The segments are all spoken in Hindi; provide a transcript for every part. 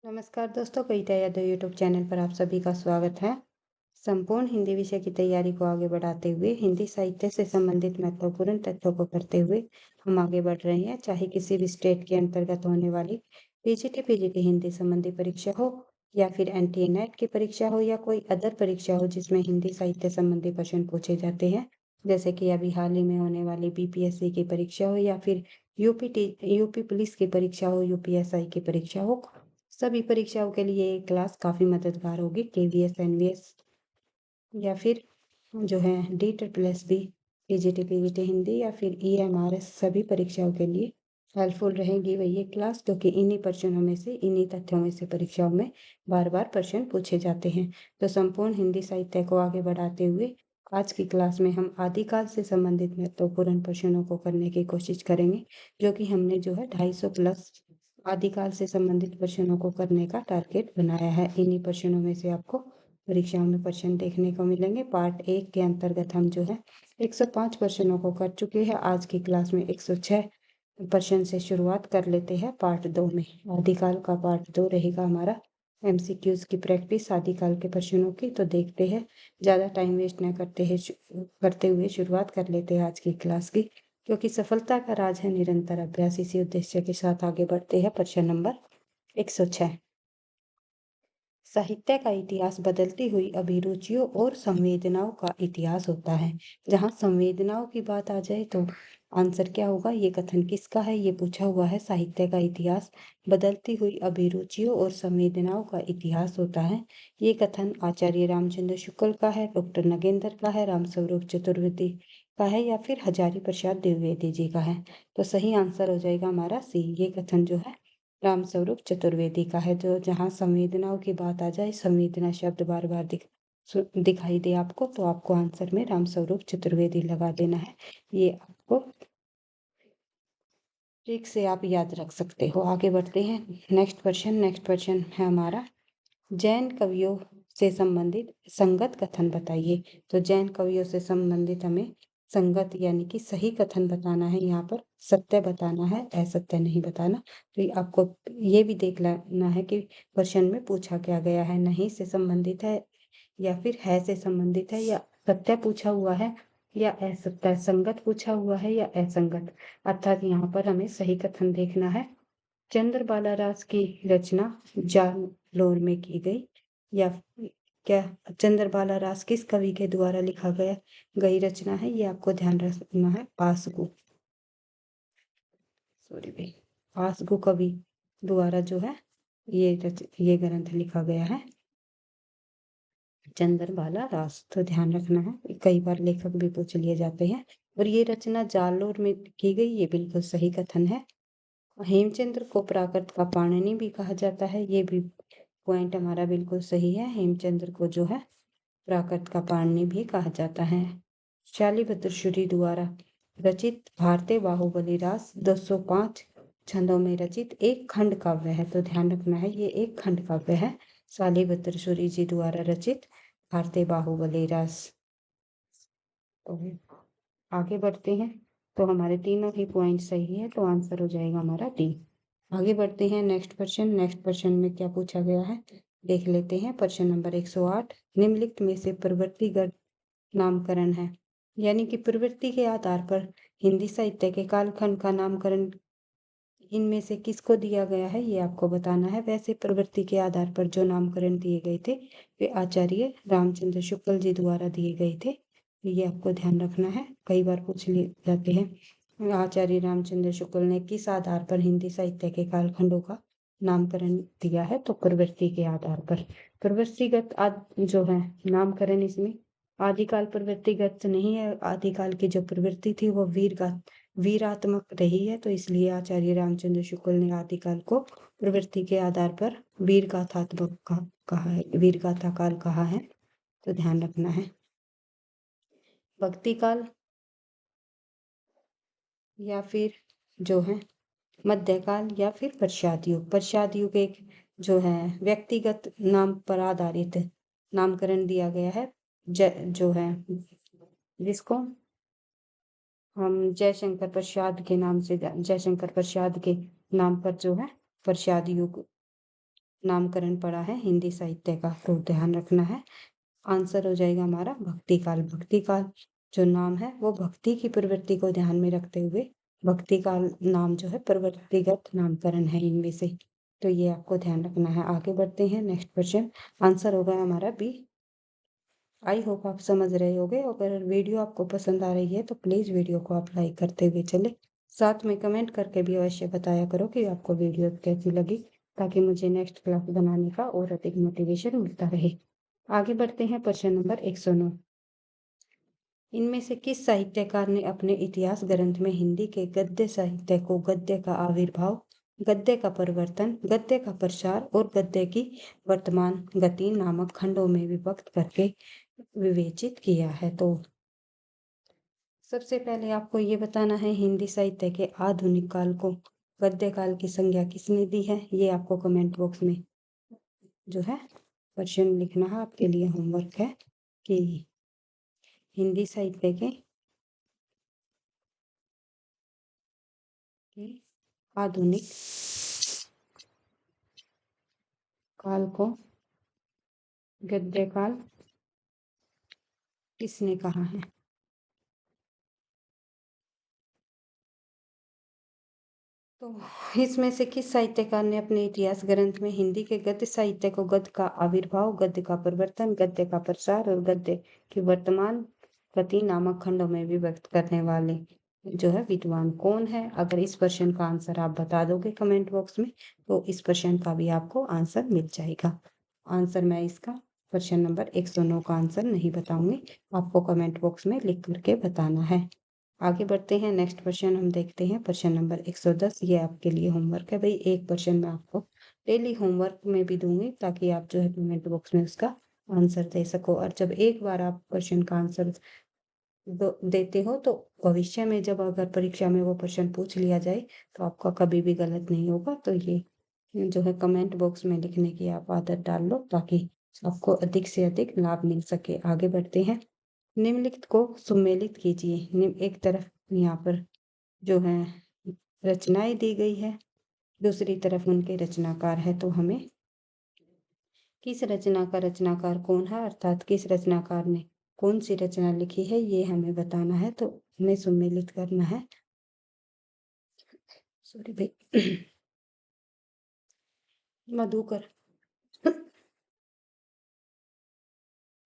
नमस्कार दोस्तों, कविता यादव यूट्यूब चैनल पर आप सभी का स्वागत है। संपूर्ण हिंदी विषय की तैयारी को आगे बढ़ाते हुए हिंदी साहित्य से संबंधित महत्वपूर्ण तथ्यों को करते हुए हम आगे बढ़ रहे हैं। चाहे किसी भी स्टेट के अंतर्गत होने वाली पीजीटी हिंदी संबंधी परीक्षा हो या फिर एनटीए नेट की परीक्षा हो या कोई अदर परीक्षा हो जिसमें हिंदी साहित्य संबंधी प्रश्न पूछे जाते हैं, जैसे कि अभी हाल ही में होने वाली बीपीएससी की परीक्षा हो या फिर यूपी पुलिस की परीक्षा हो, यूपीएसआई की परीक्षा हो। सभी परीक्षाओं के लिए ये क्लास काफ़ी मददगार होगी। केवीएस, एनवीएस या फिर जो है DSSS, पीजीटी, पीवीटी हिंदी या फिर ईएमआरएस सभी परीक्षाओं के लिए हेल्पफुल रहेगी वही ये क्लास, क्योंकि इन्हीं प्रश्नों में से, इन्हीं तथ्यों में से परीक्षाओं में बार-बार प्रश्न पूछे जाते हैं। तो संपूर्ण हिंदी साहित्य को आगे बढ़ाते हुए आज की क्लास में हम आदिकाल से संबंधित महत्वपूर्ण प्रश्नों को करने की कोशिश करेंगे, जो कि हमने जो है 250 प्लस आदिकाल से संबंधित प्रश्नों को करने का टारगेट बनाया है। इन्हीं प्रश्नों में से आपको परीक्षाओं में प्रश्न देखने को मिलेंगे। पार्ट 1 के अंतर्गत हम जो है 105 प्रश्नों को कर चुके हैं। आज की क्लास में 106 प्रश्न से शुरुआत कर लेते हैं। पार्ट 2 में आदिकाल का पार्ट 2 रहेगा हमारा एमसीक्यूज की प्रैक्टिस आदिकाल के प्रश्नों की। तो देखते हैं, ज़्यादा टाइम वेस्ट न करते हुए शुरुआत कर लेते हैं आज की क्लास की, क्योंकि सफलता का राज है निरंतर अभ्यास। इसी उद्देश्य के साथ आगे बढ़ते हैं। प्रश्न नंबर 106। साहित्य का इतिहास बदलती हुई अभिरुचियों और संवेदनाओं का इतिहास होता है। जहाँ संवेदनाओं की बात आ जाए तो आंसर क्या होगा? ये कथन किसका है? ये पूछा हुआ है। साहित्य का इतिहास बदलती हुई अभिरुचियों और संवेदनाओं का इतिहास होता है। ये कथन आचार्य रामचंद्र शुक्ल का है, डॉक्टर नगेंद्र का है, रामस्वरूप चतुर्वेदी का है या फिर हजारी प्रसाद द्विवेदी जी का है? तो सही आंसर हो जाएगा हमारा सी। ये कथन जो है रामस्वरूप चतुर्वेदी का है। जो जहाँ संवेदनाओं की बात आ जाए, संवेदना शब्द बार बार दिखाई दे आपको, तो आपको आंसर में रामस्वरूप चतुर्वेदी लगा देना है। ये आपको ट्रिक से आप याद रख सकते हो। आगे बढ़ते हैं। नेक्स्ट क्वेश्चन है हमारा, जैन कवियों से संबंधित संगत कथन बताइए। तो जैन कवियों से संबंधित हमें संगत यानी कि सही कथन बताना है। यहाँ पर सत्य बताना है, असत्य नहीं बताना। तो ये आपको ये भी देख लेना है कि क्वेश्चन में पूछा क्या गया है। नहीं से संबंधित है या फिर है से संबंधित है, या सत्य पूछा हुआ है या असत्य, संगत पूछा हुआ है या असंगत। अर्थात यहाँ पर हमें सही कथन देखना है। चंद्रबाला रास की रचना जालोर में की गई, या क्या चंद्रबाला रास किस कवि के द्वारा लिखा गई रचना है? ये आपको ध्यान रखना है। पासगु कवि द्वारा जो है ये ग्रंथ लिखा गया है, चंद्रबाला रास। तो ध्यान रखना है, कई बार लेखक भी पूछ लिए जाते हैं। और ये रचना जालोर में की गई, ये बिल्कुल सही कथन है। हेमचंद्र को प्राकृत का पाणिनि भी कहा जाता है, ये भी पॉइंट हमारा बिल्कुल सही है। हेमचंद्र को जो है प्राकृत का पाणिनि भी कहा जाता है। शालिभद्र शुरी द्वारा रचित भारतीय बाहुबली रास 205 छंदों में रचित एक खंड काव्य है। तो ध्यान रखना है, ये एक खंड काव्य है, शालिभद्र शुरी जी द्वारा रचित भारतीय बाहुबली रास। तो आगे बढ़ते हैं। तो हमारे तीनों ही पॉइंट सही है, तो आंसर हो जाएगा हमारा डी। आगे बढ़ते हैं। नेक्स्ट क्वेश्चन में क्या पूछा गया है देख लेते हैं। प्रश्न नंबर 108, निम्नलिखित में से प्रवृत्तिगत नामकरण है, यानी कि प्रवृत्ति के आधार पर हिंदी साहित्य के कालखंड का नामकरण इनमें से किसको दिया गया है, ये आपको बताना है। वैसे प्रवृत्ति के आधार पर जो नामकरण दिए गए थे वे आचार्य रामचंद्र शुक्ल जी द्वारा दिए गए थे। ये आपको ध्यान रखना है, कई बार पूछ लिए जाते हैं। आचार्य रामचंद्र शुक्ल ने किस आधार पर हिंदी साहित्य के कालखंडों का नामकरण दिया है? तो प्रवृत्ति के आधार पर। प्रवृत्तिगत जो है नामकरण, इसमें आदिकाल प्रवृत्तिगत नहीं है। आदिकाल की जो प्रवृत्ति थी वो वीरात्मक रही है, तो इसलिए आचार्य रामचंद्र शुक्ल ने आदिकाल को प्रवृत्ति के आधार पर वीरगाथात्मक कहा है, वीरगाथा काल कहा है। तो ध्यान रखना है। भक्ति काल या फिर जो है मध्यकाल या फिर प्रसाद युग। प्रसाद युग एक जो है व्यक्तिगत नाम पर आधारित नामकरण दिया गया है, जो है जिसको हम जयशंकर प्रसाद के नाम से, जयशंकर प्रसाद के नाम पर जो है प्रसाद युग नामकरण पढ़ा है हिंदी साहित्य का, तो ध्यान रखना है। आंसर हो जाएगा हमारा भक्ति काल। भक्ति काल जो नाम है वो भक्ति की प्रवृत्ति को ध्यान में रखते हुए भक्ति काल नाम जो है प्रवृत्तिगत नामकरण है इनमें से, तो ये आपको ध्यान रखना है। आगे बढ़ते हैं, नेक्स्ट क्वेश्चन। आंसर होगा हमारा बी। आई होप आप समझ रहे होगे। अगर वीडियो आपको पसंद आ रही है तो प्लीज़ वीडियो को आप लाइक करते हुए चले, साथ में कमेंट करके भी अवश्य बताया करो कि आपको वीडियो कैसी लगी, ताकि मुझे नेक्स्ट क्लास बनाने का और अधिक मोटिवेशन मिलता रहे। आगे बढ़ते हैं, प्रश्न नंबर 109। इनमें से किस साहित्यकार ने अपने इतिहास ग्रंथ में हिंदी के गद्य साहित्य को गद्य का आविर्भाव, गद्य का परिवर्तन, गद्य का प्रसार और गद्य की वर्तमान गति नामक खंडों में विभक्त करके विवेचित किया है? तो सबसे पहले आपको ये बताना है हिंदी साहित्य के आधुनिक काल को गद्य काल की संज्ञा किसने दी है। ये आपको कमेंट बॉक्स में जो है क्वेश्चन लिखना है, आपके लिए होमवर्क है कि हिंदी साहित्य के आधुनिक काल को गद्य काल किसने कहा है। तो इसमें से किस साहित्यकार ने अपने इतिहास ग्रंथ में हिंदी के गद्य साहित्य को गद्य का आविर्भाव, गद्य का परिवर्तन, गद्य का प्रसार और गद्य की वर्तमान गति नामक खंडों में विभक्त करने वाले जो है विद्वान कौन है? अगर इस प्रश्न का आंसर आप बता दोगे कमेंट बॉक्स में तो इस प्रश्न का भी आपको आंसर मिल जाएगा। आंसर मैं इसका प्रश्न नंबर 109 का आंसर नहीं बताऊंगी, आपको कमेंट बॉक्स में लिख करके बताना है। आगे बढ़ते हैं, नेक्स्ट क्वेश्चन हम देखते हैं, प्रश्न नंबर 110। ये आपके लिए होमवर्क है भाई, एक क्वेश्चन मैं आपको डेली होमवर्क में भी दूंगी ताकि आप जो है कमेंट बॉक्स में उसका आंसर दे सको। और जब एक बार आप क्वेश्चन का आंसर देते हो तो भविष्य में जब अगर परीक्षा में वो प्रश्न पूछ लिया जाए तो आपका कभी भी गलत नहीं होगा। तो ये जो है कमेंट बॉक्स में लिखने की आप आदत डाल लो ताकि आपको अधिक से अधिक लाभ मिल सके। आगे बढ़ते हैं, निम्नलिखित को सुमेलित कीजिए। एक तरफ यहाँ पर जो है रचनाएं दी गई है, दूसरी तरफ उनके रचनाकार है, तो हमें किस रचना का रचनाकार कौन है, अर्थात किस रचनाकार ने कौन सी रचना लिखी है ये हमें बताना है। तो हमें सुमेलित करना है, सॉरी भाई मधुकर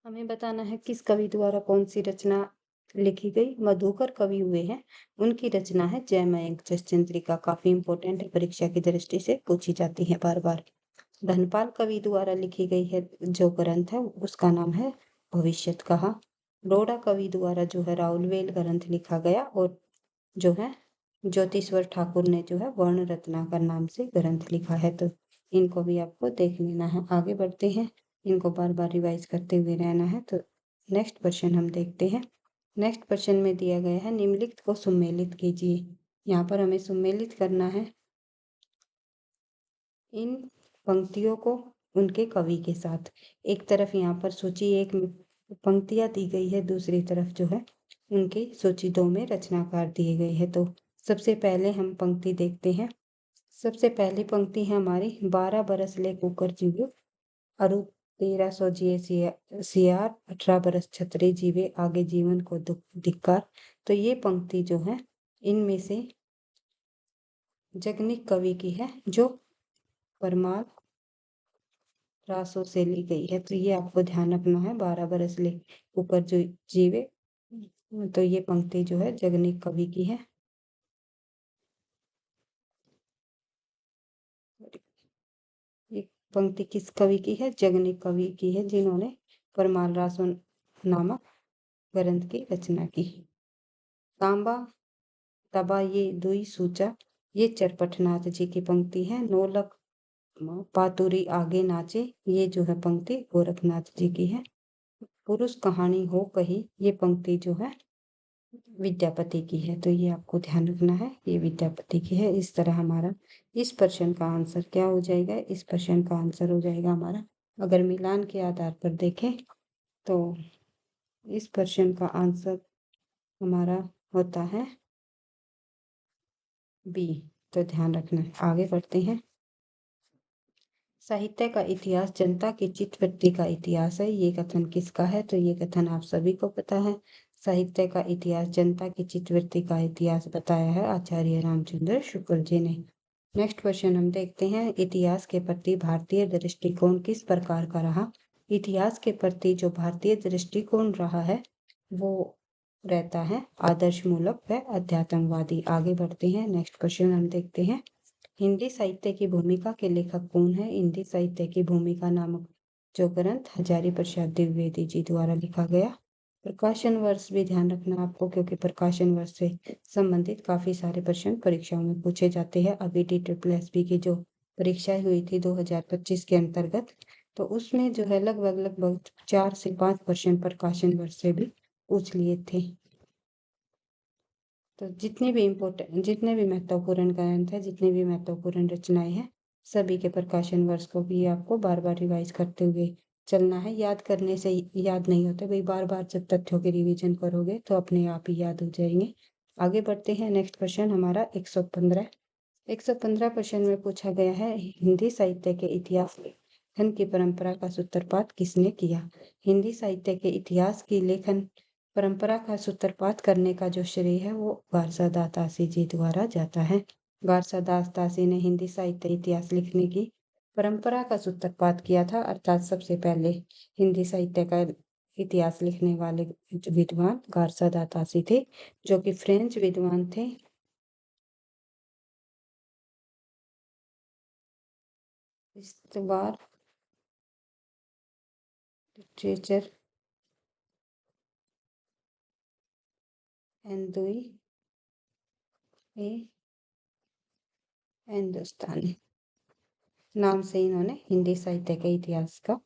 हमें बताना है किस कवि द्वारा कौन सी रचना लिखी गई। मधुकर कवि हुए हैं, उनकी रचना है जयमयंक जसचंद्रिका, काफी इंपॉर्टेंट है, परीक्षा की दृष्टि से पूछी जाती है बार बार। धनपाल कवि द्वारा लिखी गई है जो ग्रंथ है उसका नाम है भविष्यत कहा। रोड़ा कवि द्वारा जो है राउलवेल ग्रंथ लिखा गया और जो है ज्योतिश्वर ठाकुर ने जो है वर्ण रत्नाकर नाम से ग्रंथ लिखा है। तो इनको भी आपको देख लेना है। आगे बढ़ते हैं, इनको बार बार रिवाइज करते हुए रहना है। तो नेक्स्ट क्वेश्चन हम देखते हैं, नेक्स्ट क्वेश्चन में दिया गया है निम्नलिखित को सुमेलित कीजिए। यहाँ पर हमें सुमेलित करना है इन पंक्तियों को उनके कवि के साथ। एक तरफ यहाँ पर सूची एक में पंक्तियां दी गई है, दूसरी तरफ जो है उनकी सूची 2 में रचनाकार दिए गए हैं। तो सबसे पहले हम पंक्ति देखते हैं। सबसे पहली पंक्ति है हमारी, 12 बरस ले कुकर जीवे अरु 1300 जिए सियार 18 बरस छतरी जीवे आगे जीवन को दुख धिक्कार। तो ये पंक्ति जो है इनमें से जगनिक कवि की है जो परमार रासों से ली गई है। तो ये आपको ध्यान रखना है, 12 बरस ले ऊपर जो जीवे, तो ये पंक्ति जो है जगनिक कवि की है। ये पंक्ति किस कवि की है? जगनिक कवि की है, जिन्होंने परमाल रासो नामक ग्रंथ की रचना की। तांबा तबा ये दुई सूचा, ये चरपटनाथ जी की पंक्ति है। नौलक पातुरी आगे नाचे, ये जो है पंक्ति गोरखनाथ जी की है। पुरुष कहानी हो कही, ये पंक्ति जो है विद्यापति की है। तो ये आपको ध्यान रखना है, ये विद्यापति की है। इस तरह हमारा इस प्रश्न का आंसर क्या हो जाएगा? इस प्रश्न का आंसर हो जाएगा हमारा, अगर मिलान के आधार पर देखें तो इस प्रश्न का आंसर हमारा होता है बी। तो ध्यान रखना है। आगे बढ़ते हैं, साहित्य का इतिहास जनता की चित्तवृत्ति का इतिहास है। ये कथन किसका है? तो ये कथन आप सभी को पता है। साहित्य का इतिहास जनता की चित्तवृत्ति का इतिहास बताया है आचार्य रामचंद्र शुक्ल जी ने। नेक्स्ट क्वेश्चन हम देखते हैं, इतिहास के प्रति भारतीय दृष्टिकोण किस प्रकार का रहा? इतिहास के प्रति जो भारतीय दृष्टिकोण रहा है वो रहता है आदर्शमूलक व अध्यात्मवादी। आगे बढ़ते हैं, नेक्स्ट क्वेश्चन हम देखते हैं, हिंदी साहित्य की भूमिका के लेखक कौन है? हिंदी साहित्य की भूमिका नामक जो ग्रंथ हजारी प्रसाद द्विवेदी जी द्वारा लिखा गया। प्रकाशन वर्ष भी ध्यान रखना आपको, क्योंकि प्रकाशन वर्ष से संबंधित काफी सारे प्रश्न परीक्षाओं में पूछे जाते हैं। अभी DSSB की जो परीक्षा हुई थी 2025 के अंतर्गत, तो उसमें जो है लगभग 4 से 5 प्रश्न प्रकाशन वर्ष से भी पूछ लिए थे। तो जितने भी महत्वपूर्ण ग्रंथ है, जितनी भी महत्वपूर्ण रचनाएं हैं, सभी के प्रकाशन वर्ष को भी आपको बार बार रिवाइज करते हुए चलना है। याद करने से याद नहीं होता भाई, बार बार जब तथ्यों की रिवीजन करोगे तो अपने आप ही याद हो जाएंगे। आगे बढ़ते हैं, नेक्स्ट क्वेश्चन हमारा 115 क्वेश्चन में पूछा गया है, हिंदी साहित्य के इतिहास लेखन की परंपरा का सूत्रपात किसने किया? हिंदी साहित्य के इतिहास की लेखन परंपरा का सूत्रपात करने का जो श्रेय है वो गारसादास दासी जी द्वारा जाता है। गारसादास दासी ने हिंदी साहित्य इतिहास लिखने की परंपरा का सूत्रपात किया था, अर्थात सबसे पहले हिंदी साहित्य का इतिहास लिखने वाले विद्वान गारसादास दासी थे, जो कि फ्रेंच विद्वान थे। इस्तवार लिटरेचर एंदुई ए हिंदुस्तानी नाम से इन्होंने हिंदी साहित्य के इतिहास का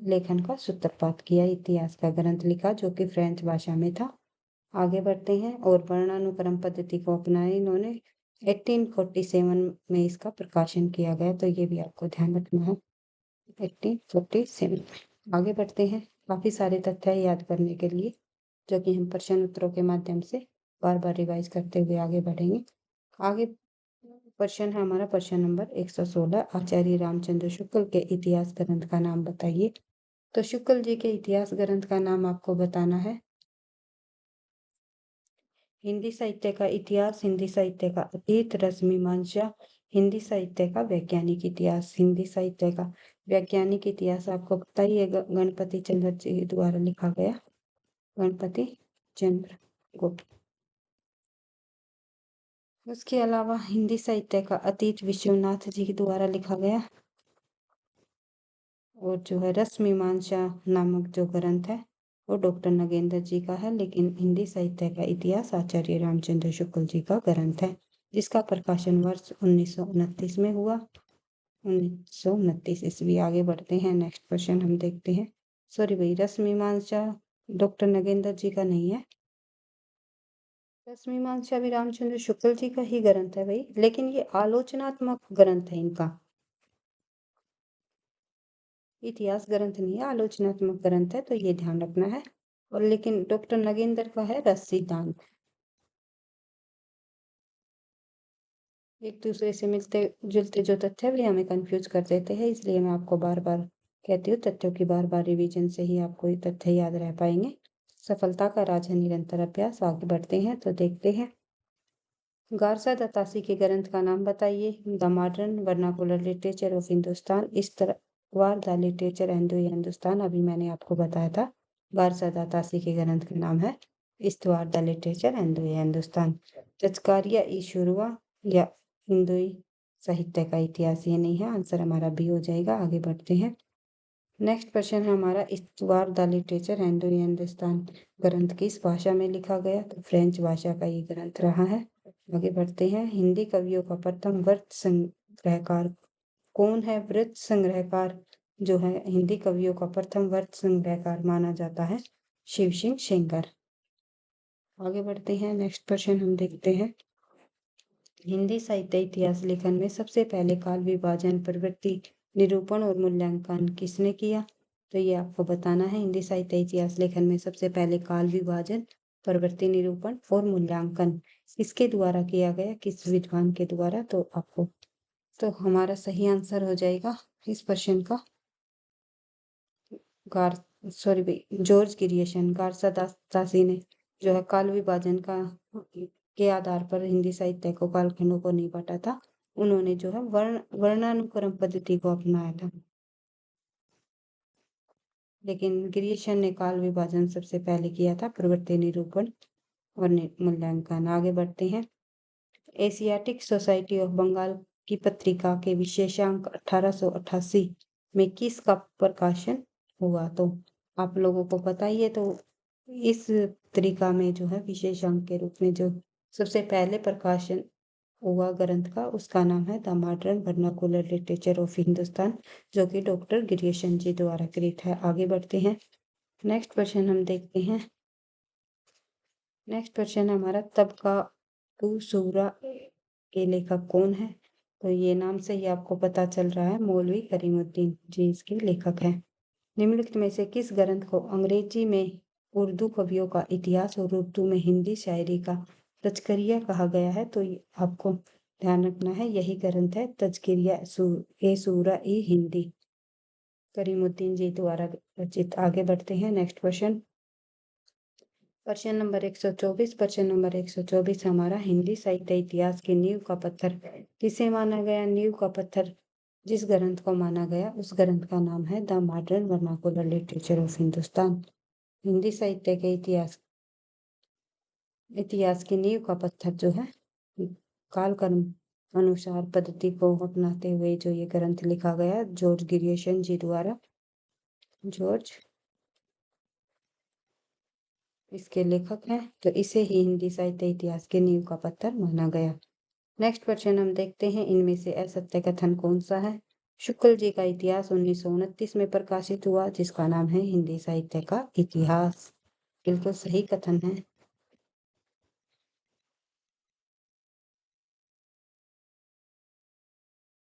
लेखन का सूत्रपात किया, इतिहास का ग्रंथ लिखा जो कि फ्रेंच भाषा में था। आगे बढ़ते हैं, और वर्णानुक्रम पद्धति को अपनाया इन्होंने। 1847 में इसका प्रकाशन किया गया, तो ये भी आपको ध्यान रखना है, 1847। आगे बढ़ते हैं, काफी सारे तथ्य याद करने के लिए जो कि हम प्रश्न उत्तरों के माध्यम से बार बार रिवाइज करते हुए आगे बढ़ेंगे। आगे प्रश्न है हमारा प्रश्न नंबर 116, आचार्य रामचंद्र शुक्ल के इतिहास ग्रंथ का नाम बताइए। तो शुक्ल जी के इतिहास ग्रंथ का नाम आपको बताना है हिंदी साहित्य का इतिहास, हिंदी साहित्य का अतीत, रस मीमांसा, हिंदी साहित्य का वैज्ञानिक इतिहास। हिंदी साहित्य का वैज्ञानिक इतिहास आपको पता ही है, गणपति चंद्र जी द्वारा लिखा गया, गणपति चंद्र गुप्त। उसके अलावा हिंदी साहित्य का अतीत विश्वनाथ जी द्वारा लिखा गया, और जो है रस मीमांसा नामक जो ग्रंथ है वो डॉक्टर नगेंद्र जी का है, लेकिन हिंदी साहित्य का इतिहास आचार्य रामचंद्र शुक्ल जी का ग्रंथ है, जिसका प्रकाशन वर्ष 1929 में हुआ, 1929 ईस्वी। आगे बढ़ते हैं, नेक्स्ट क्वेश्चन हम देखते हैं। सॉरी भाई, रस मीमांसा डॉक्टर नगेंद्र जी का नहीं है, रस मीमांसा भी रामचंद्र शुक्ल जी का ही ग्रंथ है भाई, लेकिन ये आलोचनात्मक ग्रंथ है इनका, इतिहास ग्रंथ नहीं है, आलोचनात्मक ग्रंथ है, तो ये ध्यान रखना है। और लेकिन डॉक्टर नगेंद्र का है रस सिद्धांत। एक दूसरे से मिलते जुलते जो तथ्य भी हमें कंफ्यूज कर देते हैं, इसलिए मैं आपको बार बार कहती हूँ, तथ्यों की बार बार रिवीजन से ही आपको ये तथ्य याद रह पाएंगे। सफलता का राज है निरंतर अभ्यास। आगे बढ़ते हैं, तो देखते हैं, गारसा दत्तासी के ग्रंथ का नाम बताइए। The modern vernacular literature of Hindustan, इस तरह द लिटरेचर एंड हिंदुस्तान, अभी मैंने आपको बताया था। गारसा दत्तासी के ग्रंथ का नाम है इस्तवार द लिटरेचर एंड हिंदुस्तान। चचकारिया ई शुरुआ या हिंदुई साहित्य का इतिहास, ये नहीं है, आंसर हमारा बी हो जाएगा। आगे बढ़ते हैं, नेक्स्ट क्वेश्चन है हमारा, इस्तवार द लिटरेचर एंड हिंदुस्तान ग्रंथ किस भाषा में लिखा गया? तो फ्रेंच भाषा का ये ग्रंथ रहा है। आगे बढ़ते हैं, हिंदी कवियों का प्रथम वृत्त संग्रहकार कौन है? वृत्त संग्रहकार जो है हिंदी कवियों का प्रथम वृत्त संग्रहकार माना जाता है शिव सिंह सेंगर। आगे बढ़ते हैं, नेक्स्ट क्वेश्चन हम देखते हैं, हिंदी साहित्य इतिहास लेखन में सबसे पहले काल विभाजन, प्रवृत्ति निरूपण और मूल्यांकन किसने किया? तो ये आपको बताना है, हिंदी साहित्य इतिहास लेखन में सबसे पहले काल विभाजन, प्रवृत्ति निरूपण और मूल्यांकन किसके द्वारा किया गया, किस विद्वान के द्वारा? तो आपको तो हमारा सही आंसर हो जाएगा इस प्रश्न का जॉर्ज क्रिएशन। गार्सादासी ने जो है काल विभाजन के आधार पर हिंदी साहित्य को कालखंडों को नहीं बांटा था। उन्होंने जो है वर्णानुक्रम पद्धति को अपनाया था, लेकिन ग्रिएशन ने काल विभाजन सबसे पहले किया था। प्रवृत्ति निरूपण और मूल्यांकन। आगे बढ़ते हैं। एशियाटिक सोसाइटी ऑफ बंगाल की पत्रिका के विशेषांक 1888 में किसका प्रकाशन हुआ? तो आप लोगों को पता ही है। तो इस पत्रिका में जो है विशेषांक के रूप में जो सबसे पहले प्रकाशन हुआ ग्रंथ का, उसका नाम है the modern vernacular literature of Hindustan, जो कि डॉक्टर गिरियशन जी द्वारा कृत है। आगे बढ़ते हैं। नेक्स्ट क्वेश्चन हम देखते हैं। नेक्स्ट क्वेश्चन हमारा तबका टू सूरा के लेखक कौन है? तो ये नाम से ही आपको पता चल रहा है, मौलवी करीमुद्दीन जी इसके लेखक हैं। निम्नलिखित में से किस ग्रंथ को अंग्रेजी में उर्दू कवियों का इतिहास और उर्दू में हिंदी शायरी का तज़किया कहा गया है? तो आपको ध्यान रखना है, यही ग्रंथ है तज़किया सूरा ई हिंदी, करीमुद्दीन जी द्वारा रचित। आगे बढ़ते हैं। नेक्स्ट क्वेश्चन, प्रश्न नंबर 124। प्रश्न नंबर 124 हमारा हिंदी साहित्य इतिहास की नींव का पत्थर किसे माना गया? नींव का पत्थर जिस ग्रंथ को माना गया, उस ग्रंथ का नाम है the modern vernacular literature of Hindustan. Hindi साहित्य के इतिहास की नींव का पत्थर जो है, कालक्रम अनुसार पद्धति को अपनाते हुए जो ये ग्रंथ लिखा गया जॉर्ज ग्रियर्सन जी द्वारा, जॉर्ज इसके लेखक हैं। तो इसे ही हिंदी साहित्य इतिहास के नींव का पत्थर माना गया। नेक्स्ट क्वेश्चन हम देखते हैं। इनमें से असत्य कथन कौन सा है? शुक्ल जी का इतिहास 1929 में प्रकाशित हुआ, जिसका नाम है हिंदी साहित्य का इतिहास। बिल्कुल सही कथन है।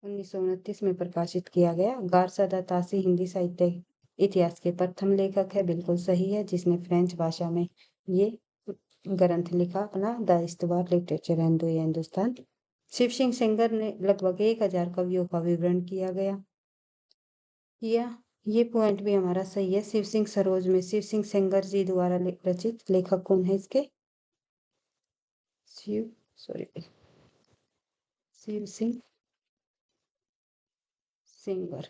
1929 में प्रकाशित किया गया। गारसादा तासी हिंदी साहित्य इतिहास के प्रथम लेखक है। बिल्कुल सही है, जिसने फ्रेंच भाषा में ये ग्रंथ लिखा अपना, द इस्तवार लिटरेचर एंड हिंदुस्तान। शिव सिंह सेंगर ने लगभग 1000 कवियों का विवरण किया ये पॉइंट भी हमारा सही है। शिव सिंह सरोज में शिव सिंह सेंगर जी द्वारा रचित। लेखक कौन है इसके? शिव सिंह सेंगर,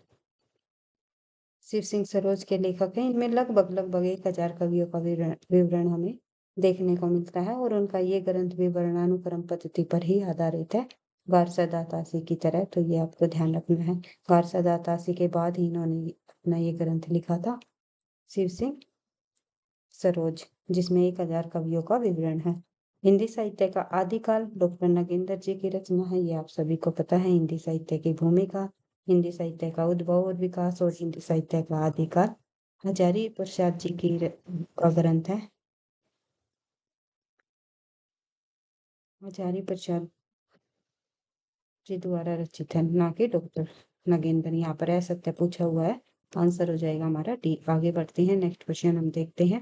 शिव सिंह सरोज के लेखक हैं। इनमें लगभग 1000 कवियों का विवरण हमें देखने को मिलता है, और उनका ये ग्रंथ भी वर्णानुक्रम पद्धति पर ही आधारित है, गारसादा तासी की तरह। तो ये आपको ध्यान रखना है। गारसादा तासी के बाद ही इन्होंने अपना ये ग्रंथ लिखा था, शिव सिंह सरोज, जिसमें 1000 कवियों का विवरण है। हिंदी साहित्य का आदिकाल डॉक्टर नगेंद्र जी की रचना है, ये आप सभी को पता है। हिंदी साहित्य की भूमिका, हिंदी साहित्य का उद्भव और विकास, और हिंदी साहित्य का आदिकाल हजारी प्रसाद जी का ग्रंथ है। हजारी प्रसाद जी द्वारा रचित है, ना कि डॉक्टर नगेंद्र। यहाँ पर असत्य पूछा हुआ है, आंसर हो जाएगा हमारा डी। आगे बढ़ते हैं। नेक्स्ट क्वेश्चन हम देखते हैं।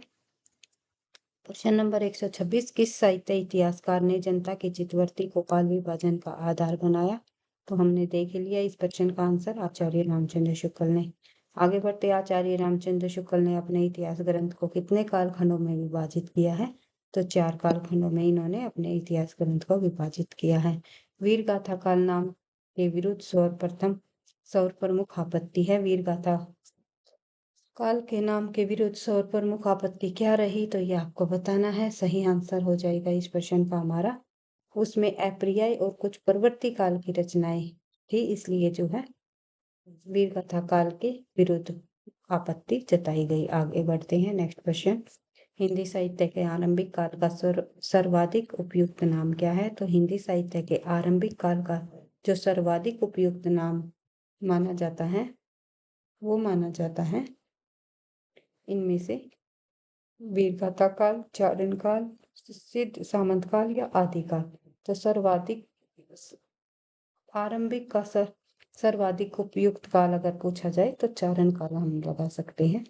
प्रश्न नंबर 126। किस साहित्य इतिहासकार ने जनता के चित्तवृत्ति को काल विभाजन का आधार बनाया? तो हमने देख लिया इस प्रश्न का आंसर, आचार्य रामचंद्र शुक्ल ने। आगे बढ़ते। आचार्य रामचंद्र शुक्ल ने अपने इतिहास ग्रंथ को कितने कालखंडों में विभाजित किया है? तो 4 कालखंडों में इन्होंने अपने इतिहास ग्रंथ को विभाजित किया है। वीर गाथा काल नाम के विरुद्ध सौर प्रमुख आपत्ति है। वीर गाथा काल के नाम के विरुद्ध सौर प्रमुख आपत्ति क्या रही? तो ये आपको बताना है। सही आंसर हो जाएगा इस प्रश्न का हमारा, उसमें अप्रिय और कुछ परवर्ती काल की रचनाएं थी, इसलिए जो है वीर कथा काल के विरुद्ध आपत्ति जताई गई। आगे बढ़ते हैं। नेक्स्ट क्वेश्चन, हिंदी साहित्य के आरंभिक काल का सर्वाधिक उपयुक्त नाम क्या है? तो हिंदी साहित्य के आरंभिक काल का जो सर्वाधिक उपयुक्त नाम माना जाता है, वो माना जाता है इनमें से वीरगाथा काल, चारण काल, सिद्ध सामंत काल या आदिकाल। तो सर्वाधिक आरंभिक का सर्वाधिक उपयुक्त काल अगर पूछा जाए तो चारण काल हम लगा सकते हैं,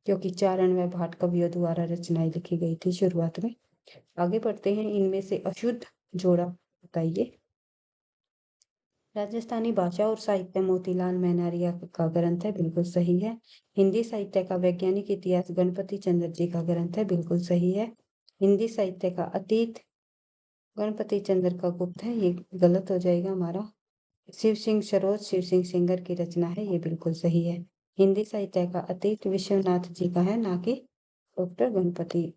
क्योंकि चारण व भाट कवियों द्वारा रचनाएं लिखी गई थी शुरुआत में। आगे बढ़ते हैं। इनमें से अशुद्ध जोड़ा बताइए। राजस्थानी भाषा और साहित्य मोतीलाल मेहनारिया का ग्रंथ है, बिल्कुल सही है। हिंदी साहित्य का वैज्ञानिक इतिहास गणपति चंद्र जी का ग्रंथ है, बिल्कुल सही है। हिंदी साहित्य का अतीत गणपति चंद्र का गुप्त है, ये गलत हो जाएगा हमारा। शिव सिंह सरोज शिव सिंह सेंगर की रचना है, ये बिल्कुल सही है। हिंदी साहित्य का अतीत विश्वनाथ जी का है, ना कि डॉक्टर गणपति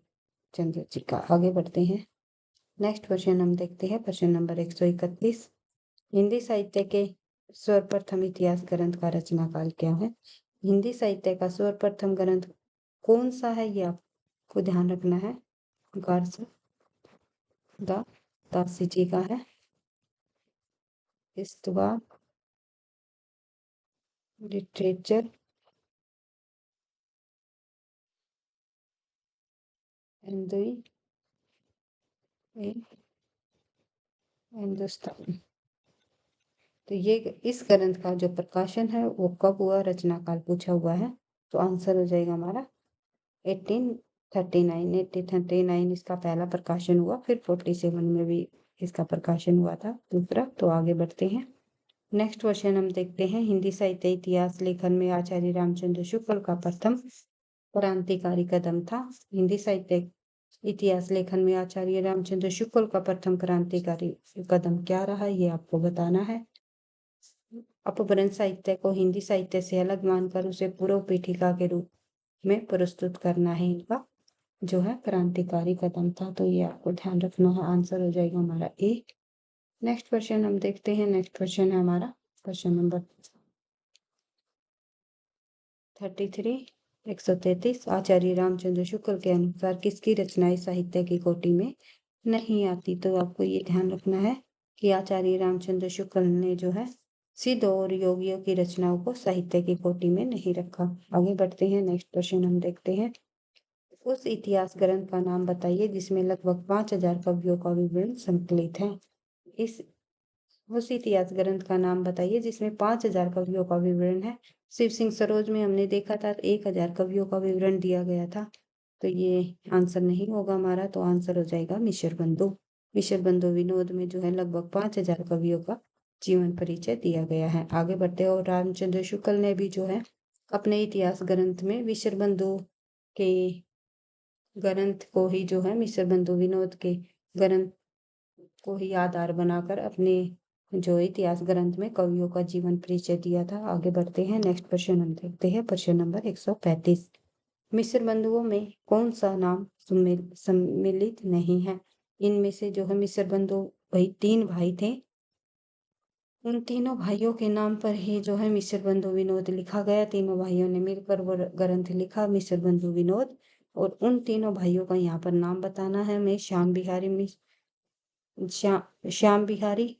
चंद्र जी का। आगे बढ़ते हैं। नेक्स्ट क्वेश्चन हम देखते हैं, प्रश्न नंबर 131। हिंदी साहित्य के सर्वप्रथम इतिहास ग्रंथ का रचना काल क्या है? हिंदी साहित्य का सर्वप्रथम ग्रंथ कौन सा है, ये आपको ध्यान रखना है। गार्स दासी जी का है। इस्तवा लिटरेचर एंड हिंदुस्तान। तो ये इस ग्रंथ का जो प्रकाशन है वो कब हुआ, रचना काल पूछा हुआ है, तो आंसर हो जाएगा हमारा 1839। 1839 इसका पहला प्रकाशन हुआ, फिर 47 में भी इसका प्रकाशन हुआ था दूसरा। तो आगे बढ़ते हैं। नेक्स्ट क्वेश्चन हम देखते हैं, हिंदी साहित्य इतिहास लेखन में आचार्य रामचंद्र शुक्ल का प्रथम क्रांतिकारी कदम था। हिंदी साहित्य इतिहास लेखन में आचार्य रामचंद्र शुक्ल का प्रथम क्रांतिकारी कदम क्या रहा, ये आपको बताना है। अपभ्रंश साहित्य को हिंदी साहित्य से अलग मानकर उसे पूर्व पीठिका के रूप में प्रस्तुत करना है इनका जो है क्रांतिकारी कदम था। तो ये आपको ध्यान रखना है, आंसर हो जाएगा हमारा ए। नेक्स्ट क्वेश्चन हम देखते हैं। नेक्स्ट क्वेश्चन है हमारा क्वेश्चन नंबर 33 133। आचार्य रामचंद्र शुक्ल के अनुसार किसकी रचनाएं साहित्य की कोटि में नहीं आती? तो आपको ये ध्यान रखना है कि आचार्य रामचंद्र शुक्ल ने जो है सिद्ध और योगियों की रचनाओं को साहित्य की कोटि में नहीं रखा। आगे बढ़ते हैं। नेक्स्ट क्वेश्चन हम देखते हैं, उस इतिहास ग्रंथ का नाम बताइए जिसमें लगभग 5000 कवियों का विवरण संकलित है। उस इतिहास ग्रंथ का नाम बताइए जिसमें 5000 कवियों का विवरण है। शिव सिंह सरोज में हमने देखा था 1000 कवियों का विवरण दिया गया था, तो ये आंसर नहीं होगा हमारा, तो आंसर हो जाएगा मिश्र बंधु। मिश्र बंधु विनोद में जो है लगभग 5000 कवियों का जीवन परिचय दिया गया है। आगे बढ़ते हैं। और रामचंद्र शुक्ल ने भी जो है अपने इतिहास ग्रंथ में मिश्र बंधु के ग्रंथ को ही जो है मिश्र बंधु विनोद के ग्रंथ को ही आधार बनाकर अपने जो इतिहास ग्रंथ में कवियों का जीवन परिचय दिया था। आगे बढ़ते हैं। नेक्स्ट क्वेश्चन हम देखते हैं, प्रश्न नंबर 135। मिश्र बंधुओं में कौन सा नाम सम्मिलित नहीं है? इनमें से जो है मिश्र बंधु भाई 3 भाई थे, उन तीनों भाइयों के नाम पर ही जो है मिश्र बंधु विनोद लिखा गया। तीनों भाइयों ने मिलकर वो ग्रंथ लिखा मिश्र बंधु विनोद। और उन तीनों भाइयों का यहाँ पर नाम बताना है हमें। श्याम बिहारी